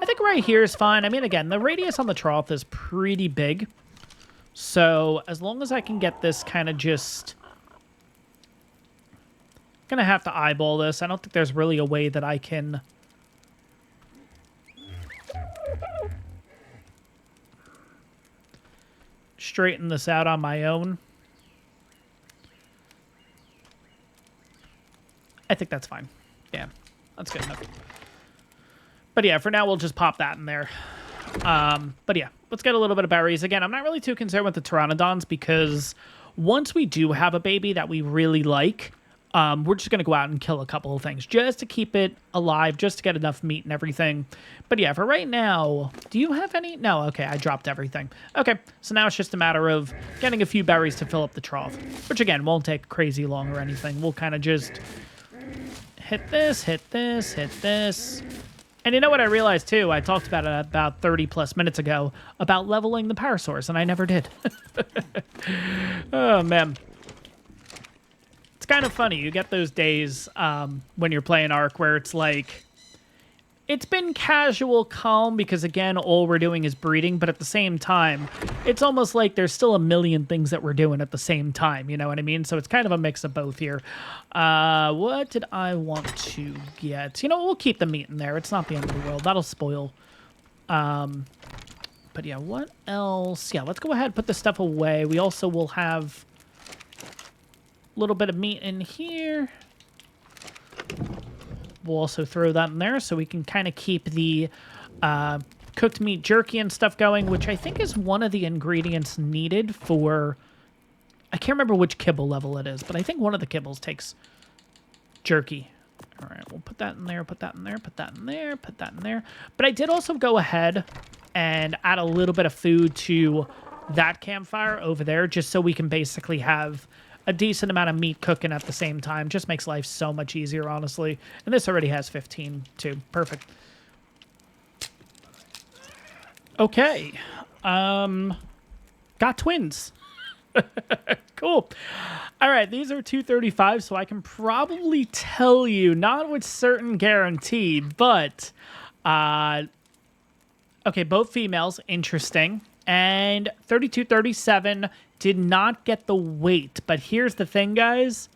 S1: I think right here is fine. I mean, again, the radius on the trough is pretty big. So as long as I can get this kind of just... I'm going to have to eyeball this. I don't think there's really a way that I can... straighten this out on my own. I think that's fine. Yeah. That's good enough. But yeah, for now, we'll just pop that in there. But yeah, let's get a little bit of berries. Again, I'm not really too concerned with the Pteranodons because once we do have a baby that we really like, we're just going to go out and kill a couple of things just to keep it alive, just to get enough meat and everything. But yeah, for right now, do you have any? No, okay, I dropped everything. Okay, so now it's just a matter of getting a few berries to fill up the trough, which again, won't take crazy long or anything. We'll kind of just... hit this, hit this, hit this. And you know what I realized, too? I talked about it about 30 plus minutes ago about leveling the parasaurs, and I never did. Oh, man. It's kind of funny. You get those days when you're playing ARK where it's like... It's been casual calm because, again, all we're doing is breeding, but at the same time, it's almost like there's still a million things that we're doing at the same time, you know what I mean? So it's kind of a mix of both here. What did I want to get? You know, we'll keep the meat in there. It's not the end of the world. That'll spoil. But yeah, what else? Yeah, let's go ahead and put this stuff away. We also will have a little bit of meat in here. We'll also throw that in there so we can kind of keep the cooked meat jerky and stuff going, which I think is one of the ingredients needed for... I can't remember which kibble level it is, but I think one of the kibbles takes jerky. All right, we'll put that in there, put that in there, put that in there, put that in there. But I did also go ahead and add a little bit of food to that campfire over there just so we can basically have... a decent amount of meat cooking at the same time. Just makes life so much easier, honestly. And this already has 15, too. Perfect. Okay. Got twins. Cool. All right, these are 235, so I can probably tell you, not with certain guarantee, but... okay, both females. Interesting. And 3237... did not get the weight, but here's the thing, guys.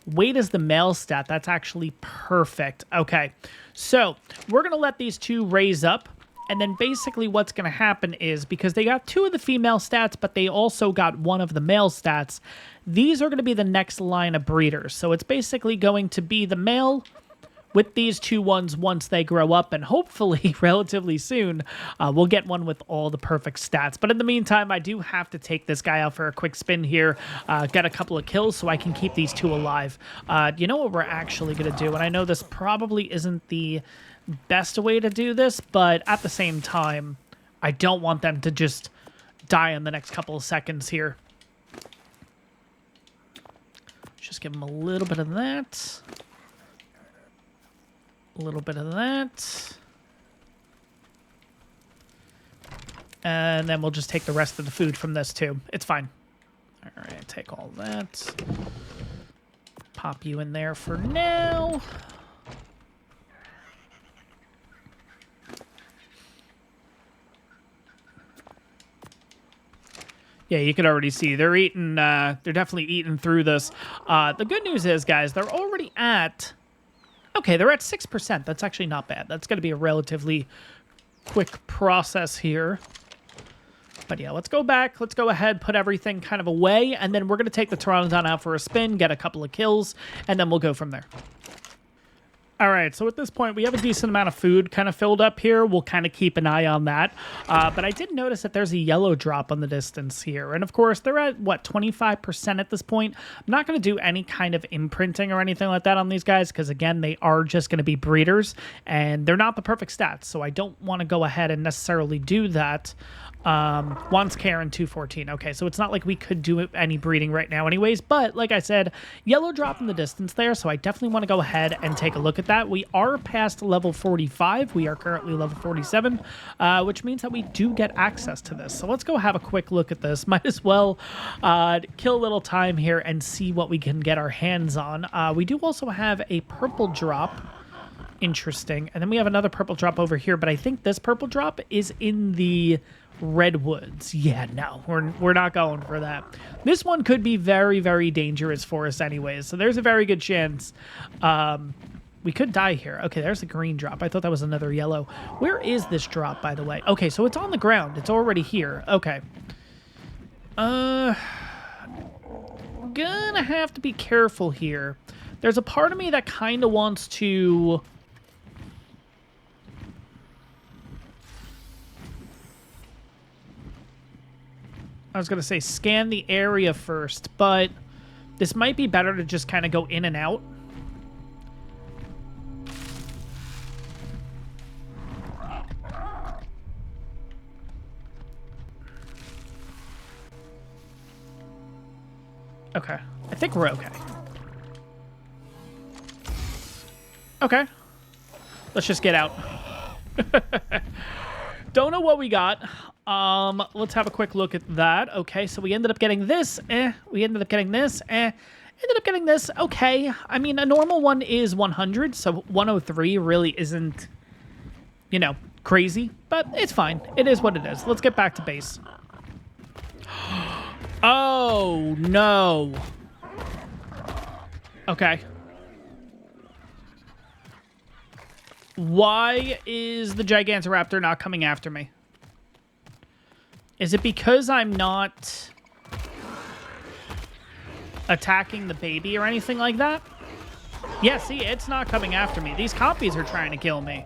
S1: Weight is the male stat. That's actually perfect. Okay, so we're going to let these two raise up, and then basically what's going to happen is, because they got two of the female stats, but they also got one of the male stats, these are going to be the next line of breeders. So it's basically going to be the male with these two ones once they grow up, and hopefully relatively soon we'll get one with all the perfect stats. But in the meantime, I do have to take this guy out for a quick spin here, get a couple of kills so I can keep these two alive. You know what we're actually going to do? And I know this probably isn't the best way to do this, but at the same time, I don't want them to just die in the next couple of seconds here. Just give them a little bit of that. A little bit of that. And then we'll just take the rest of the food from this too. It's fine. All right, take all that. Pop you in there for now. Yeah, you can already see they're eating. They're definitely eating through this. The good news is, guys, they're already at... Okay, they're at 6%. That's actually not bad. That's going to be a relatively quick process here. But yeah, let's go back. Let's go ahead, put everything kind of away, and then we're going to take the Pteranodon out for a spin, get a couple of kills, and then we'll go from there. All right, so at this point, we have a decent amount of food kind of filled up here. We'll kind of keep an eye on that. But I did notice that there's a yellow drop on the distance here. And of course, they're at, what, 25% at this point. I'm not going to do any kind of imprinting or anything like that on these guys because, again, they are just going to be breeders. And they're not the perfect stats, so I don't want to go ahead and necessarily do that. Once Karen 214. Okay, so it's not like we could do any breeding right now anyways, but like I said, yellow drop in the distance there, so I definitely want to go ahead and take a look at that. We are past level 45. We are currently level 47, which means that we do get access to this. So let's go have a quick look at this. Might as well kill a little time here and see what we can get our hands on. We do also have a purple drop. Interesting. And then we have another purple drop over here, but I think this purple drop is in the redwoods. Yeah, no, we're not going for that. This one could be very, very dangerous for us anyways, so there's a very good chance we could die here. Okay, there's a green drop. I thought that was another yellow. Where is this drop, by the way? Okay, so it's on the ground. It's already here. Okay. Gonna have to be careful here. There's a part of me that kind of wants to... I was going to say scan the area first, but this might be better to just kind of go in and out. Okay. I think we're okay. Okay. Let's just get out. Don't know what we got. Let's have a quick look at that. Okay, so we ended up getting this. We ended up getting this. Ended up getting this. Okay. I mean, a normal one is 100, so 103 really isn't, you know, crazy. But it's fine. It is what it is. Let's get back to base. Oh, no. Okay. Why is the Gigantoraptor not coming after me? Is it because I'm not attacking the baby or anything like that? Yeah, see, it's not coming after me. These compies are trying to kill me.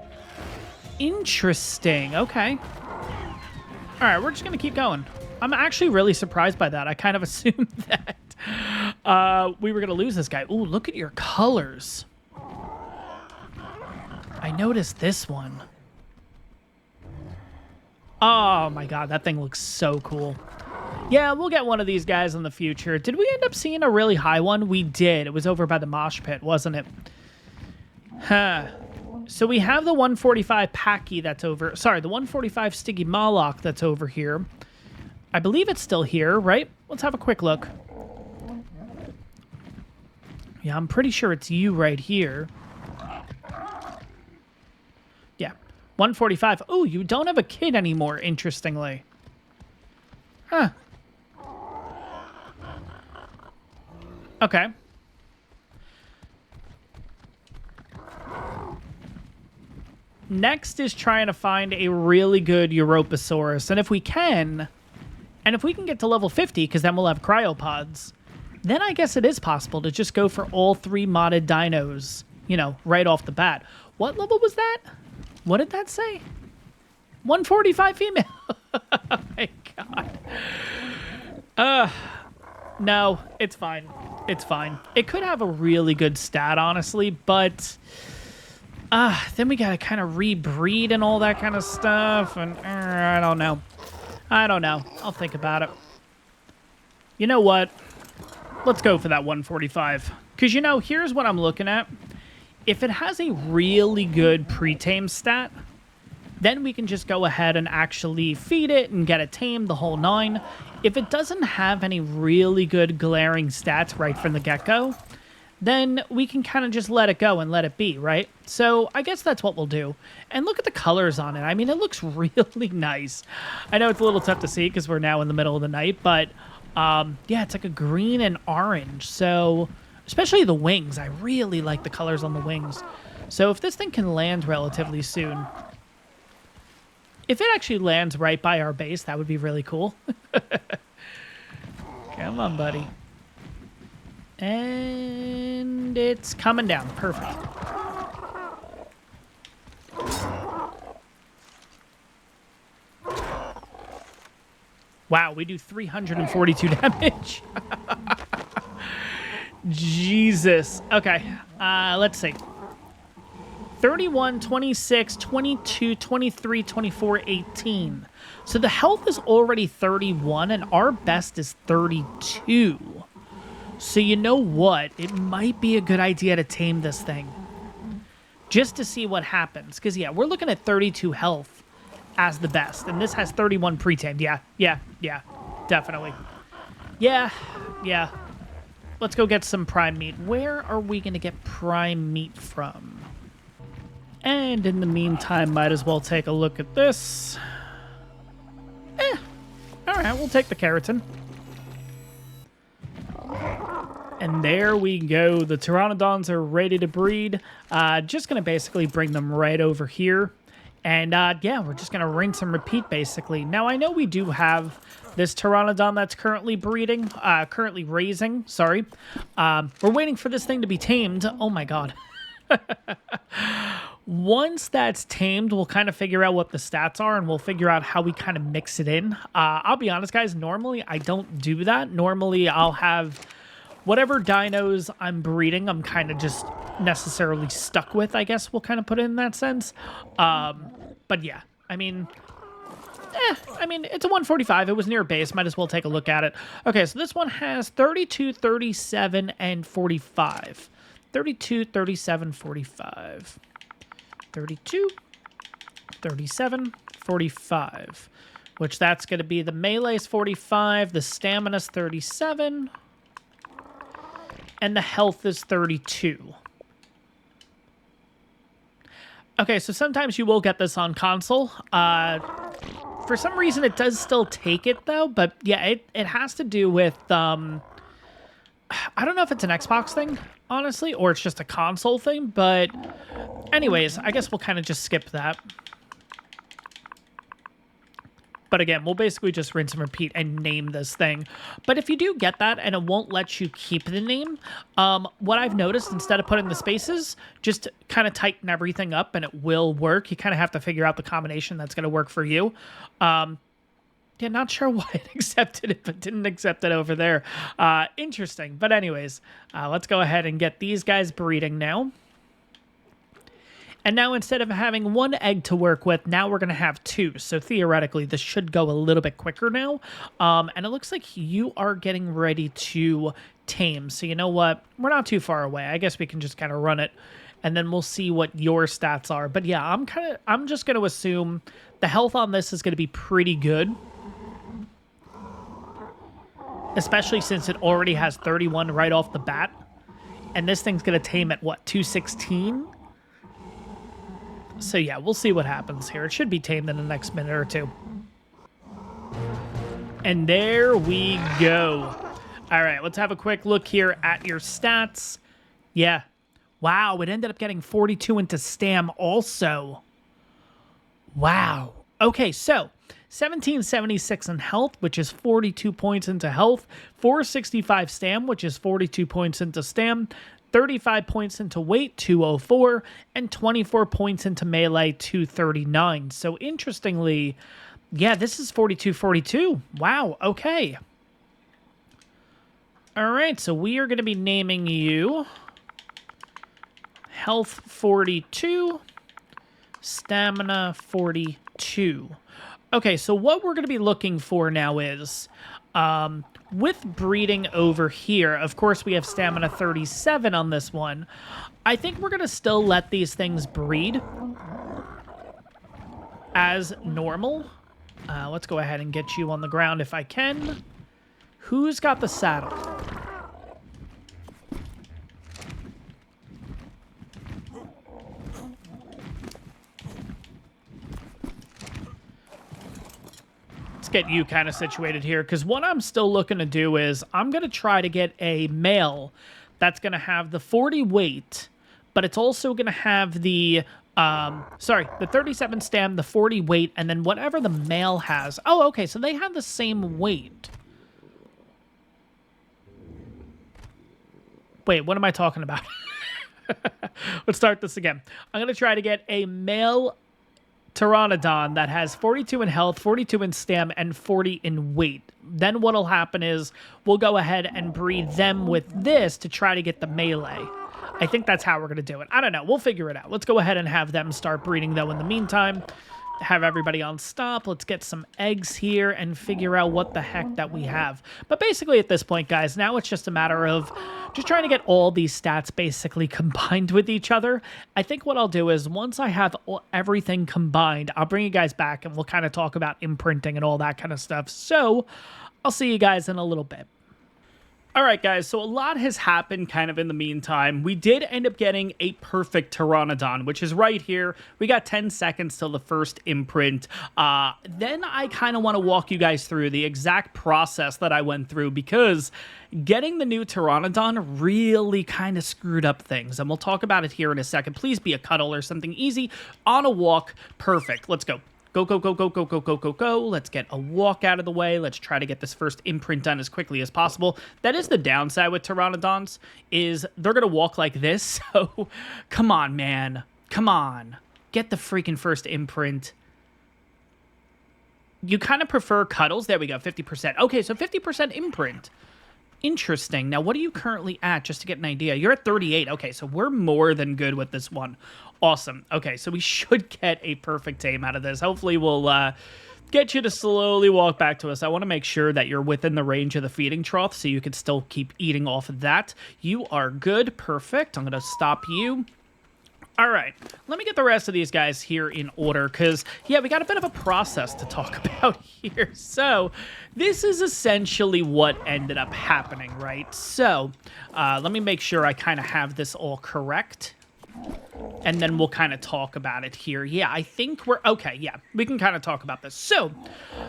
S1: Interesting. Okay. All right, we're just going to keep going. I'm actually really surprised by that. I kind of assumed that we were going to lose this guy. Ooh, look at your colors. I noticed this one. Oh my god, that thing looks so cool. Yeah, we'll get one of these guys in the future. Did we end up seeing a really high one? We did. It was over by the mosh pit, wasn't it? Huh. So we have the 145 Packy that's over... Sorry, the 145 Stiggy Moloch that's over here. I believe it's still here, right? Let's have a quick look. Yeah, I'm pretty sure it's you right here. Yeah. 145. Oh, you don't have a kid anymore, interestingly. Huh. Okay. Next is trying to find a really good Europasaurus. And if we can get to level 50, because then we'll have cryopods, then I guess it is possible to just go for all 3 modded dinos, you know, right off the bat. What level was that? What did that say? 145 female. Oh my god. No, it's fine. It's fine. It could have a really good stat, honestly, but then we gotta kind of rebreed and all that kind of stuff, and I don't know. I don't know. I'll think about it. You know what? Let's go for that 145. Because, you know, here's what I'm looking at. If it has a really good pre-tame stat, then we can just go ahead and actually feed it and get it tamed, the whole 9. If it doesn't have any really good glaring stats right from the get-go, then we can kind of just let it go and let it be, right? So I guess that's what we'll do. And look at the colors on it. I mean, it looks really nice. I know it's a little tough to see because we're now in the middle of the night, but yeah, it's like a green and orange. So especially the wings. I really like the colors on the wings. So if this thing can land relatively soon, if it actually lands right by our base, that would be really cool. Come on, buddy. And it's coming down. Perfect. Wow, we do 342 damage. Jesus. Okay, let's see. 31, 26, 22, 23, 24, 18. So the health is already 31, and our best is 32. So you know what? It might be a good idea to tame this thing. Just to see what happens. Because, yeah, we're looking at 32 health as the best. And this has 31 pre-tamed. Yeah, definitely. Yeah. Let's go get some prime meat. Where are we going to get prime meat from? And in the meantime, might as well take a look at this. All right, we'll take the keratin. And there we go. The Pteranodons are ready to breed. Just going to basically bring them right over here. And yeah, we're just going to rinse and repeat, basically. Now, I know we do have this Pteranodon that's currently breeding, currently raising, sorry. We're waiting for this thing to be tamed. Oh, my God. Once that's tamed, we'll kind of figure out what the stats are, and we'll figure out how we kind of mix it in. I'll be honest, guys, normally I don't do that. Normally I'll have whatever dinos I'm breeding, I'm kind of just necessarily stuck with, I guess we'll kind of put it in that sense. But yeah, I mean, it's a 145. It was near base. Might as well take a look at it. Okay, so this one has 32, 37, and 45. 32, 37, 45. 32, 37, 45. Which that's going to be the melee's 45, the stamina's 37, and the health is 32. Okay, so sometimes you will get this on console. For some reason, it does still take it, though. But yeah, it has to do with... I don't know if it's an Xbox thing, honestly, or it's just a console thing. But anyways, I guess we'll kind of just skip that. But again, we'll basically just rinse and repeat and name this thing. But if you do get that and it won't let you keep the name, what I've noticed, instead of putting the spaces, just kind of tighten everything up and it will work. You kind of have to figure out the combination that's going to work for you. Yeah, not sure why it accepted it, but didn't accept it over there. Interesting. But anyways, let's go ahead and get these guys breeding now. And now instead of having one egg to work with, now we're going to have two. So theoretically, this should go a little bit quicker now. And it looks like you are getting ready to tame. So you know what? We're not too far away. I guess we can just kind of run it. And then we'll see what your stats are. But yeah, I'm just going to assume the health on this is going to be pretty good. Especially since it already has 31 right off the bat. And this thing's going to tame at, what, 216? So yeah, we'll see what happens here. It should be tamed in the next minute or two. And there we go. All right, let's have a quick look here at your stats. Yeah. Wow, it ended up getting 42 into stam also. Wow. Okay, so 1776 in health, which is 42 points into health. 465 stam, which is 42 points into stam. 35 points into weight, 204, and 24 points into melee, 239. So interestingly, yeah, this is 42-42. Wow, okay. All right, so we are going to be naming you Health 42, Stamina 42. Okay, so what we're going to be looking for now is... with breeding over here, of course, we have stamina 37 on this one. I think we're going to still let these things breed as normal. Let's go ahead and get you on the ground if I can. Who's got the saddle? Get you kind of situated here, because what I'm still looking to do is I'm going to try to get a male that's going to have the 40 weight, but it's also going to have the the 37 stam, the 40 weight, and then whatever the male has. Oh, okay, so they have the same weight. Wait, what am I talking about? Let's start this again. I'm going to try to get a male Pteranodon that has 42 in health, 42 in stam, and 40 in weight. Then what'll happen is we'll go ahead and breed them with this to try to get the melee. I think that's how we're going to do it. I don't know. We'll figure it out. Let's go ahead and have them start breeding, though, in the meantime. Have everybody on stop. Let's get some eggs here and figure out what the heck that we have. But basically at this point, guys, now it's just a matter of just trying to get all these stats basically combined with each other. I think what I'll do is once I have everything combined, I'll bring you guys back and we'll kind of talk about imprinting and all that kind of stuff. So I'll see you guys in a little bit. All right, guys, so a lot has happened kind of in the meantime. We did end up getting a perfect Pteranodon, which is right here. We got 10 seconds till the first imprint. Then I kind of want to walk you guys through the exact process that I went through because getting the new Pteranodon really kind of screwed up things. And we'll talk about it here in a second. Please be a cuddle or something easy on a walk. Perfect. Let's go. Go, go, go, go, go, go, go, go, go. Let's get a walk out of the way. Let's try to get this first imprint done as quickly as possible. That is the downside with Pteranodons, is they're going to walk like this. So, come on, man. Come on. Get the freaking first imprint. You kind of prefer cuddles. There we go, 50%. Okay, so 50% imprint. Interesting. Now, what are you currently at, just to get an idea? You're at 38. Okay, so we're more than good with this one. Awesome. Okay, so we should get a perfect tame out of this. Hopefully, we'll get you to slowly walk back to us. I want to make sure that you're within the range of the feeding trough so you can still keep eating off of that. You are good. Perfect. I'm going to stop you. All right, let me get the rest of these guys here in order because, yeah, we got a bit of a process to talk about here. So this is essentially what ended up happening, right? So let me make sure I kind of have this all correct. And then we'll kind of talk about it here. Yeah, I think we're... Okay, yeah, we can kind of talk about this. So,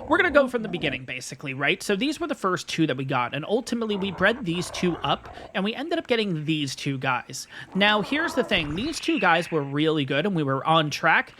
S1: we're going to go from the beginning, basically, right? So, these were the first two that we got. And ultimately, we bred these two up. And we ended up getting these two guys. Now, here's the thing. These two guys were really good. And we were on track.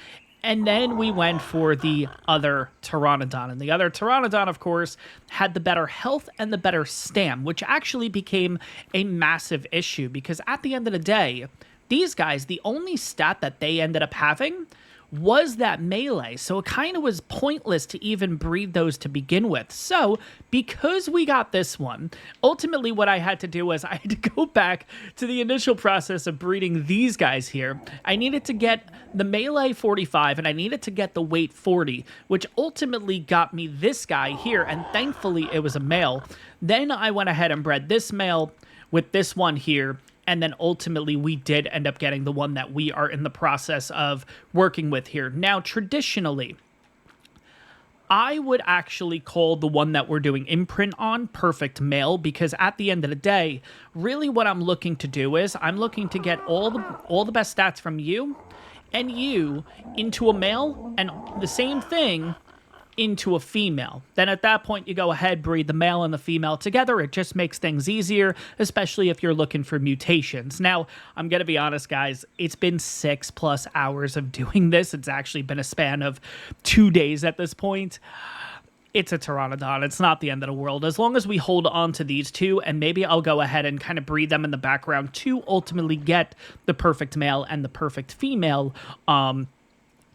S1: And then we went for the other Pteranodon. And the other Pteranodon, of course, had the better health and the better stam. Which actually became a massive issue. Because at the end of the day... These guys, the only stat that they ended up having was that melee, so it kind of was pointless to even breed those to begin with. So, because we got this one, ultimately what I had to do was I had to go back to the initial process of breeding these guys here. I needed to get the melee 45, and I needed to get the weight 40, which ultimately got me this guy here, and thankfully it was a male. Then I went ahead and bred this male with this one here, and then ultimately we did end up getting the one that we are in the process of working with here. Now, traditionally, I would actually call the one that we're doing imprint on perfect male, because at the end of the day, really what I'm looking to do is I'm looking to get all the best stats from you and you into a male, and the same thing into a female. Then at that point, you go ahead, breed the male and the female together. It just makes things easier, especially if you're looking for mutations. Now, I'm going to be honest, guys, it's been 6+ hours of doing this. It's actually been a span of 2 days at this point. It's a Pteranodon. It's not the end of the world. As long as we hold on to these two, and maybe I'll go ahead and kind of breed them in the background to ultimately get the perfect male and the perfect female.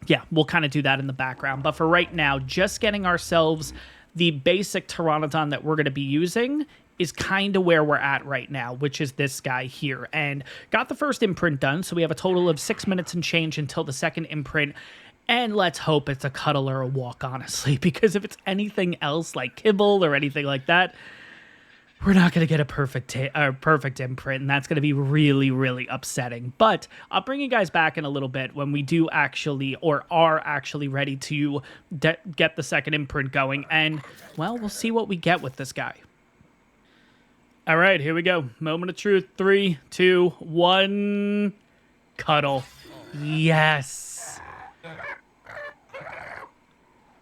S1: Yeah, we'll kind of do that in the background. But for right now, just getting ourselves the basic Pteranodon that we're going to be using is kind of where we're at right now, which is this guy here. And got the first imprint done, so we have a total of 6 minutes and change until the second imprint. And let's hope it's a cuddle or a walk, honestly, because if it's anything else like kibble or anything like that, we're not going to get a perfect imprint, and that's going to be really, really upsetting. But I'll bring you guys back in a little bit when we do actually, or are actually ready to get the second imprint going. And, well, we'll see what we get with this guy. All right, here we go. Moment of truth. 3, 2, 1. Cuddle. Yes.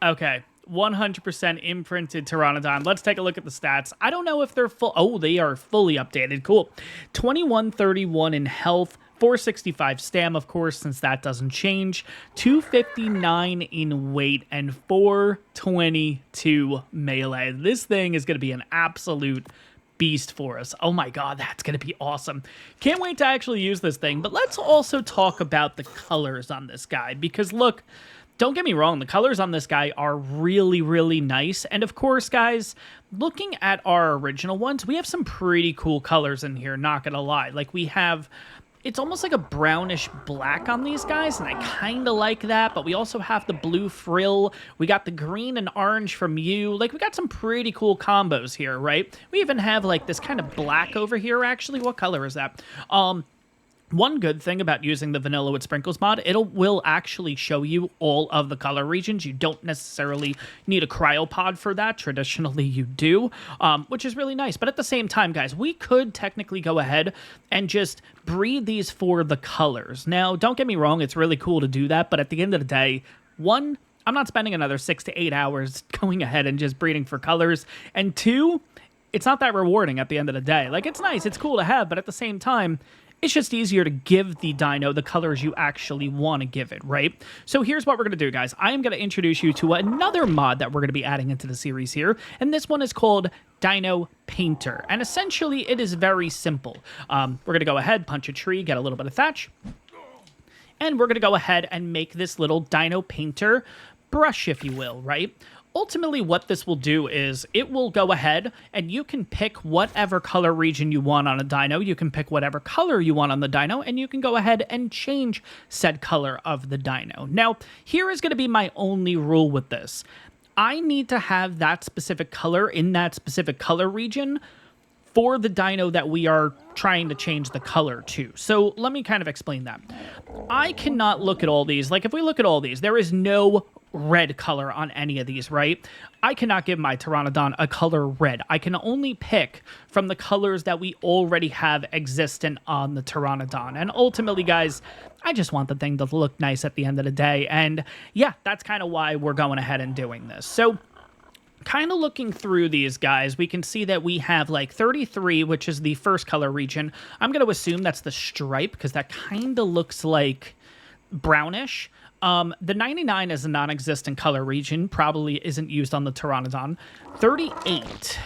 S1: Okay. 100% imprinted Pteranodon. Let's take a look at the stats. I don't know if they're full. Oh, they are fully updated. Cool. 2131 in health, 465 stam, of course, since that doesn't change, 259 in weight, and 422 melee. This thing is going to be an absolute beast for us. Oh my god, that's going to be awesome. Can't wait to actually use this thing, but let's also talk about the colors on this guy, because look, don't get me wrong, the colors on this guy are really, really nice. And of course, guys, looking at our original ones, we have some pretty cool colors in here, not gonna lie. Like, we have... It's almost like a brownish black on these guys, and I kind of like that, but we also have the blue frill. We got the green and orange from you. Like, we got some pretty cool combos here, right? We even have, like, this kind of black over here, actually. What color is that? One good thing about using the Vanilla with Sprinkles mod, will actually show you all of the color regions. You don't necessarily need a cryopod for that. Traditionally, you do, which is really nice. But at the same time, guys, we could technically go ahead and just breed these for the colors. Now, don't get me wrong, it's really cool to do that. But at the end of the day, one, I'm not spending another 6 to 8 hours going ahead and just breeding for colors. And two, it's not that rewarding at the end of the day. Like, it's nice, it's cool to have, but at the same time, it's just easier to give the dino the colors you actually want to give it, right? So here's what we're going to do, guys. I am going to introduce you to another mod that we're going to be adding into the series here, and this one is called Dino Painter. And essentially, it is very simple. We're going to go ahead, punch a tree, get a little bit of thatch, and we're going to go ahead and make this little Dino Painter brush, if you will, right? Ultimately, what this will do is it will go ahead and you can pick whatever color region you want on a dino. You can pick whatever color you want on the dino, and you can go ahead and change said color of the dino. Now, here is going to be my only rule with this. I need to have that specific color in that specific color region for the dino that we are trying to change the color to. So let me kind of explain that. I cannot look at all these. Like, if we look at all these, there is no red color on any of these, right? I cannot give my Pteranodon a color red. I can only pick from the colors that we already have existent on the Pteranodon. And ultimately, guys, I just want the thing to look nice at the end of the day. And yeah, that's kind of why we're going ahead and doing this. So kind of looking through these guys, we can see that we have like 33, which is the first color region. I'm going to assume that's the stripe because that kind of looks like brownish. The 99 is a non-existent color region, probably isn't used on the Pteranodon. 38.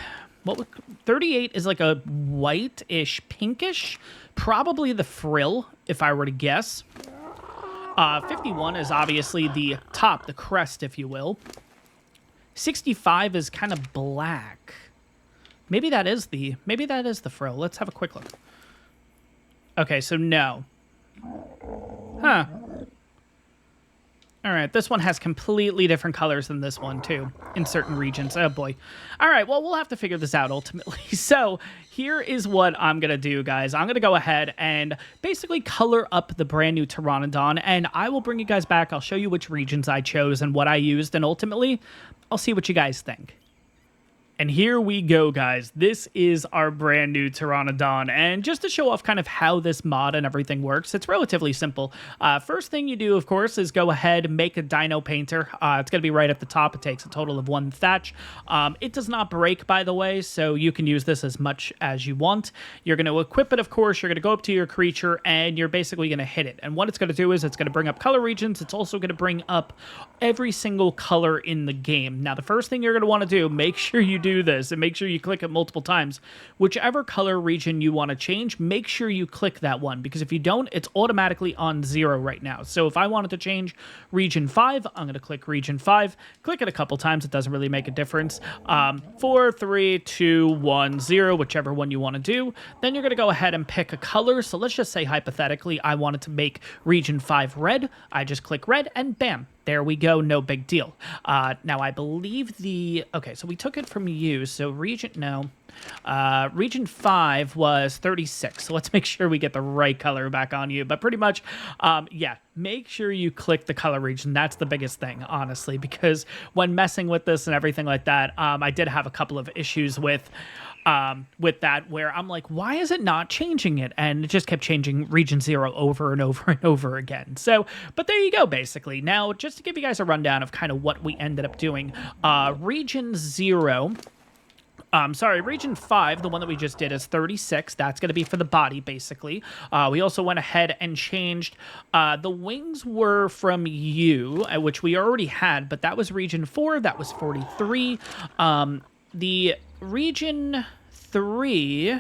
S1: 38 is like a white-ish, pinkish, probably the frill, if I were to guess. 51 is obviously the top, the crest, if you will. 65 is kind of black. Maybe that is the frill. Let's have a quick look. Okay, so no. Huh. All right, this one has completely different colors than this one, too, in certain regions. Oh, boy. All right, well, we'll have to figure this out, ultimately. So here is what I'm going to do, guys. I'm going to go ahead and basically color up the brand new Pteranodon, and I will bring you guys back. I'll show you which regions I chose and what I used, and ultimately, I'll see what you guys think. And here we go, guys. This is our brand new Pteranodon. And just to show off kind of how this mod and everything works, it's relatively simple. First thing you do, of course, is go ahead and make a Dino Painter. It's going to be right at the top. It takes a total of 1 thatch. It does not break, by the way, so you can use this as much as you want. You're going to equip it, of course. You're going to go up to your creature, and you're basically going to hit it. And what it's going to do is it's going to bring up color regions. It's also going to bring up every single color in the game. Now, the first thing you're going to want to do, make sure you do this and make sure you click it multiple times. Whichever color region you want to change, make sure you click that one, because if you don't, it's automatically on 0 right now. So if I wanted to change region 5, I'm going to click region 5, click it a couple times. It doesn't really make a difference. 4, 3, 2, 1, 0, whichever one you want to do. Then you're going to go ahead and pick a color. So let's just say hypothetically I wanted to make region 5 red. I just click red and bam. There we go, no big deal. Now, I believe okay, so we took it from you, so region 5 was 36, so let's make sure we get the right color back on you, but pretty much, yeah, make sure you click the color region. That's the biggest thing, honestly, because when messing with this and everything like that, I did have a couple of issues with that, where I'm like, why is it not changing it? And it just kept changing region 0 over and over and over again. So, but there you go, basically. Now, just to give you guys a rundown of kind of what we ended up doing, region 0... region 5, the one that we just did, is 36. That's going to be for the body, basically. We also went ahead and changed, the wings were from you, which we already had, but that was region 4. That was 43. The region 3...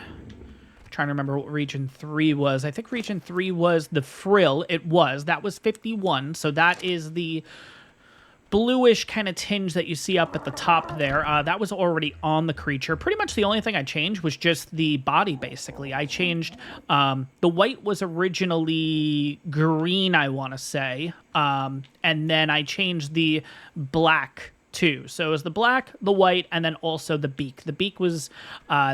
S1: trying to remember what region 3 was. I think region 3 was the frill. It was. That was 51. So that is the bluish kind of tinge that you see up at the top there, that was already on the creature. Pretty much the only thing I changed was just the body, basically. I changed, the white was originally green, I want to say, and then I changed the black too. So it was the black, the white, and then also the beak. The beak was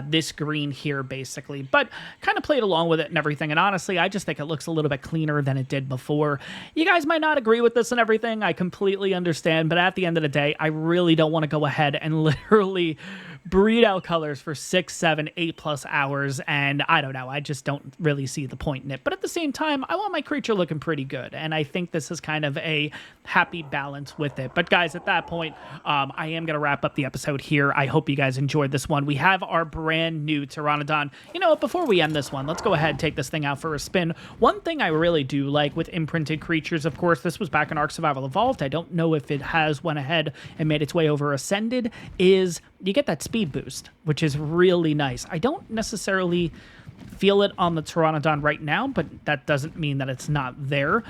S1: this green here, basically, but kind of played along with it and everything. And honestly, I just think it looks a little bit cleaner than it did before. You guys might not agree with this and everything. I completely understand, but at the end of the day, I really don't want to go ahead and literally breed out colors for 6, 7, 8+ hours, and I don't know, I just don't really see the point in it. But at the same time, I want my creature looking pretty good, and I think this is kind of a happy balance with it. But guys, at that point, I am going to wrap up the episode here. I hope you guys enjoyed this one. We have our brand new Pteranodon. You know what, before we end this one, let's go ahead and take this thing out for a spin. One thing I really do like with imprinted creatures, of course, this was back in Ark Survival Evolved, I don't know if it has went ahead and made its way over Ascended, is you get that speed boost, which is really nice. I don't necessarily feel it on the Pteranodon right now, but that doesn't mean that it's not there.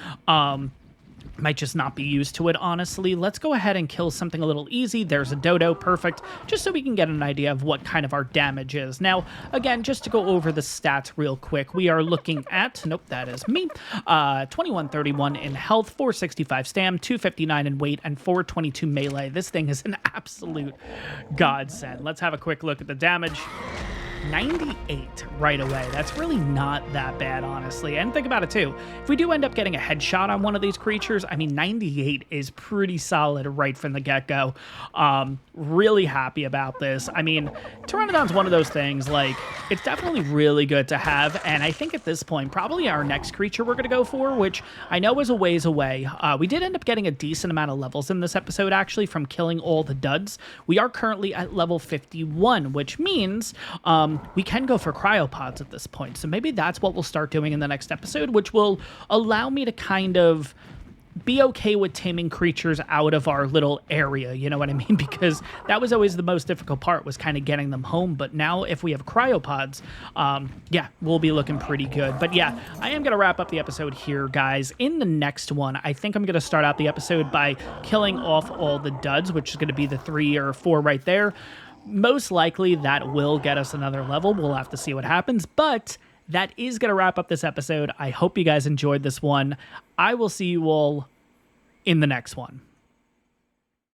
S1: Might just not be used to it, honestly. Let's go ahead and kill something a little easy. There's a dodo, perfect, just so we can get an idea of what kind of our damage is. Now, again, just to go over the stats real quick, we are looking at, nope, that is me, 2131 in health, 465 stam, 259 in weight, and 422 melee. This thing is an absolute godsend. Let's have a quick look at the damage. 98 right away. That's really not that bad, honestly. And think about it too. If we do end up getting a headshot on one of these creatures, I mean, 98 is pretty solid right from the get-go. Really happy about this. I mean, Pteranodon's one of those things, like, it's definitely really good to have, and I think at this point, probably our next creature we're going to go for, which I know is a ways away. We did end up getting a decent amount of levels in this episode, actually, from killing all the duds. We are currently at level 51, which means we can go for cryopods at this point. So maybe that's what we'll start doing in the next episode, which will allow me to kind of be okay with taming creatures out of our little area, you know what I mean? Because that was always the most difficult part, was kind of getting them home. But now if we have cryopods, yeah, we'll be looking pretty good. But yeah, I am going to wrap up the episode here, guys. In the next one, I think I'm going to start out the episode by killing off all the duds, which is going to be the 3 or 4 right there. Most likely that will get us another level. We'll have to see what happens, but that is going to wrap up this episode. I hope you guys enjoyed this one. I will see you all in the next one.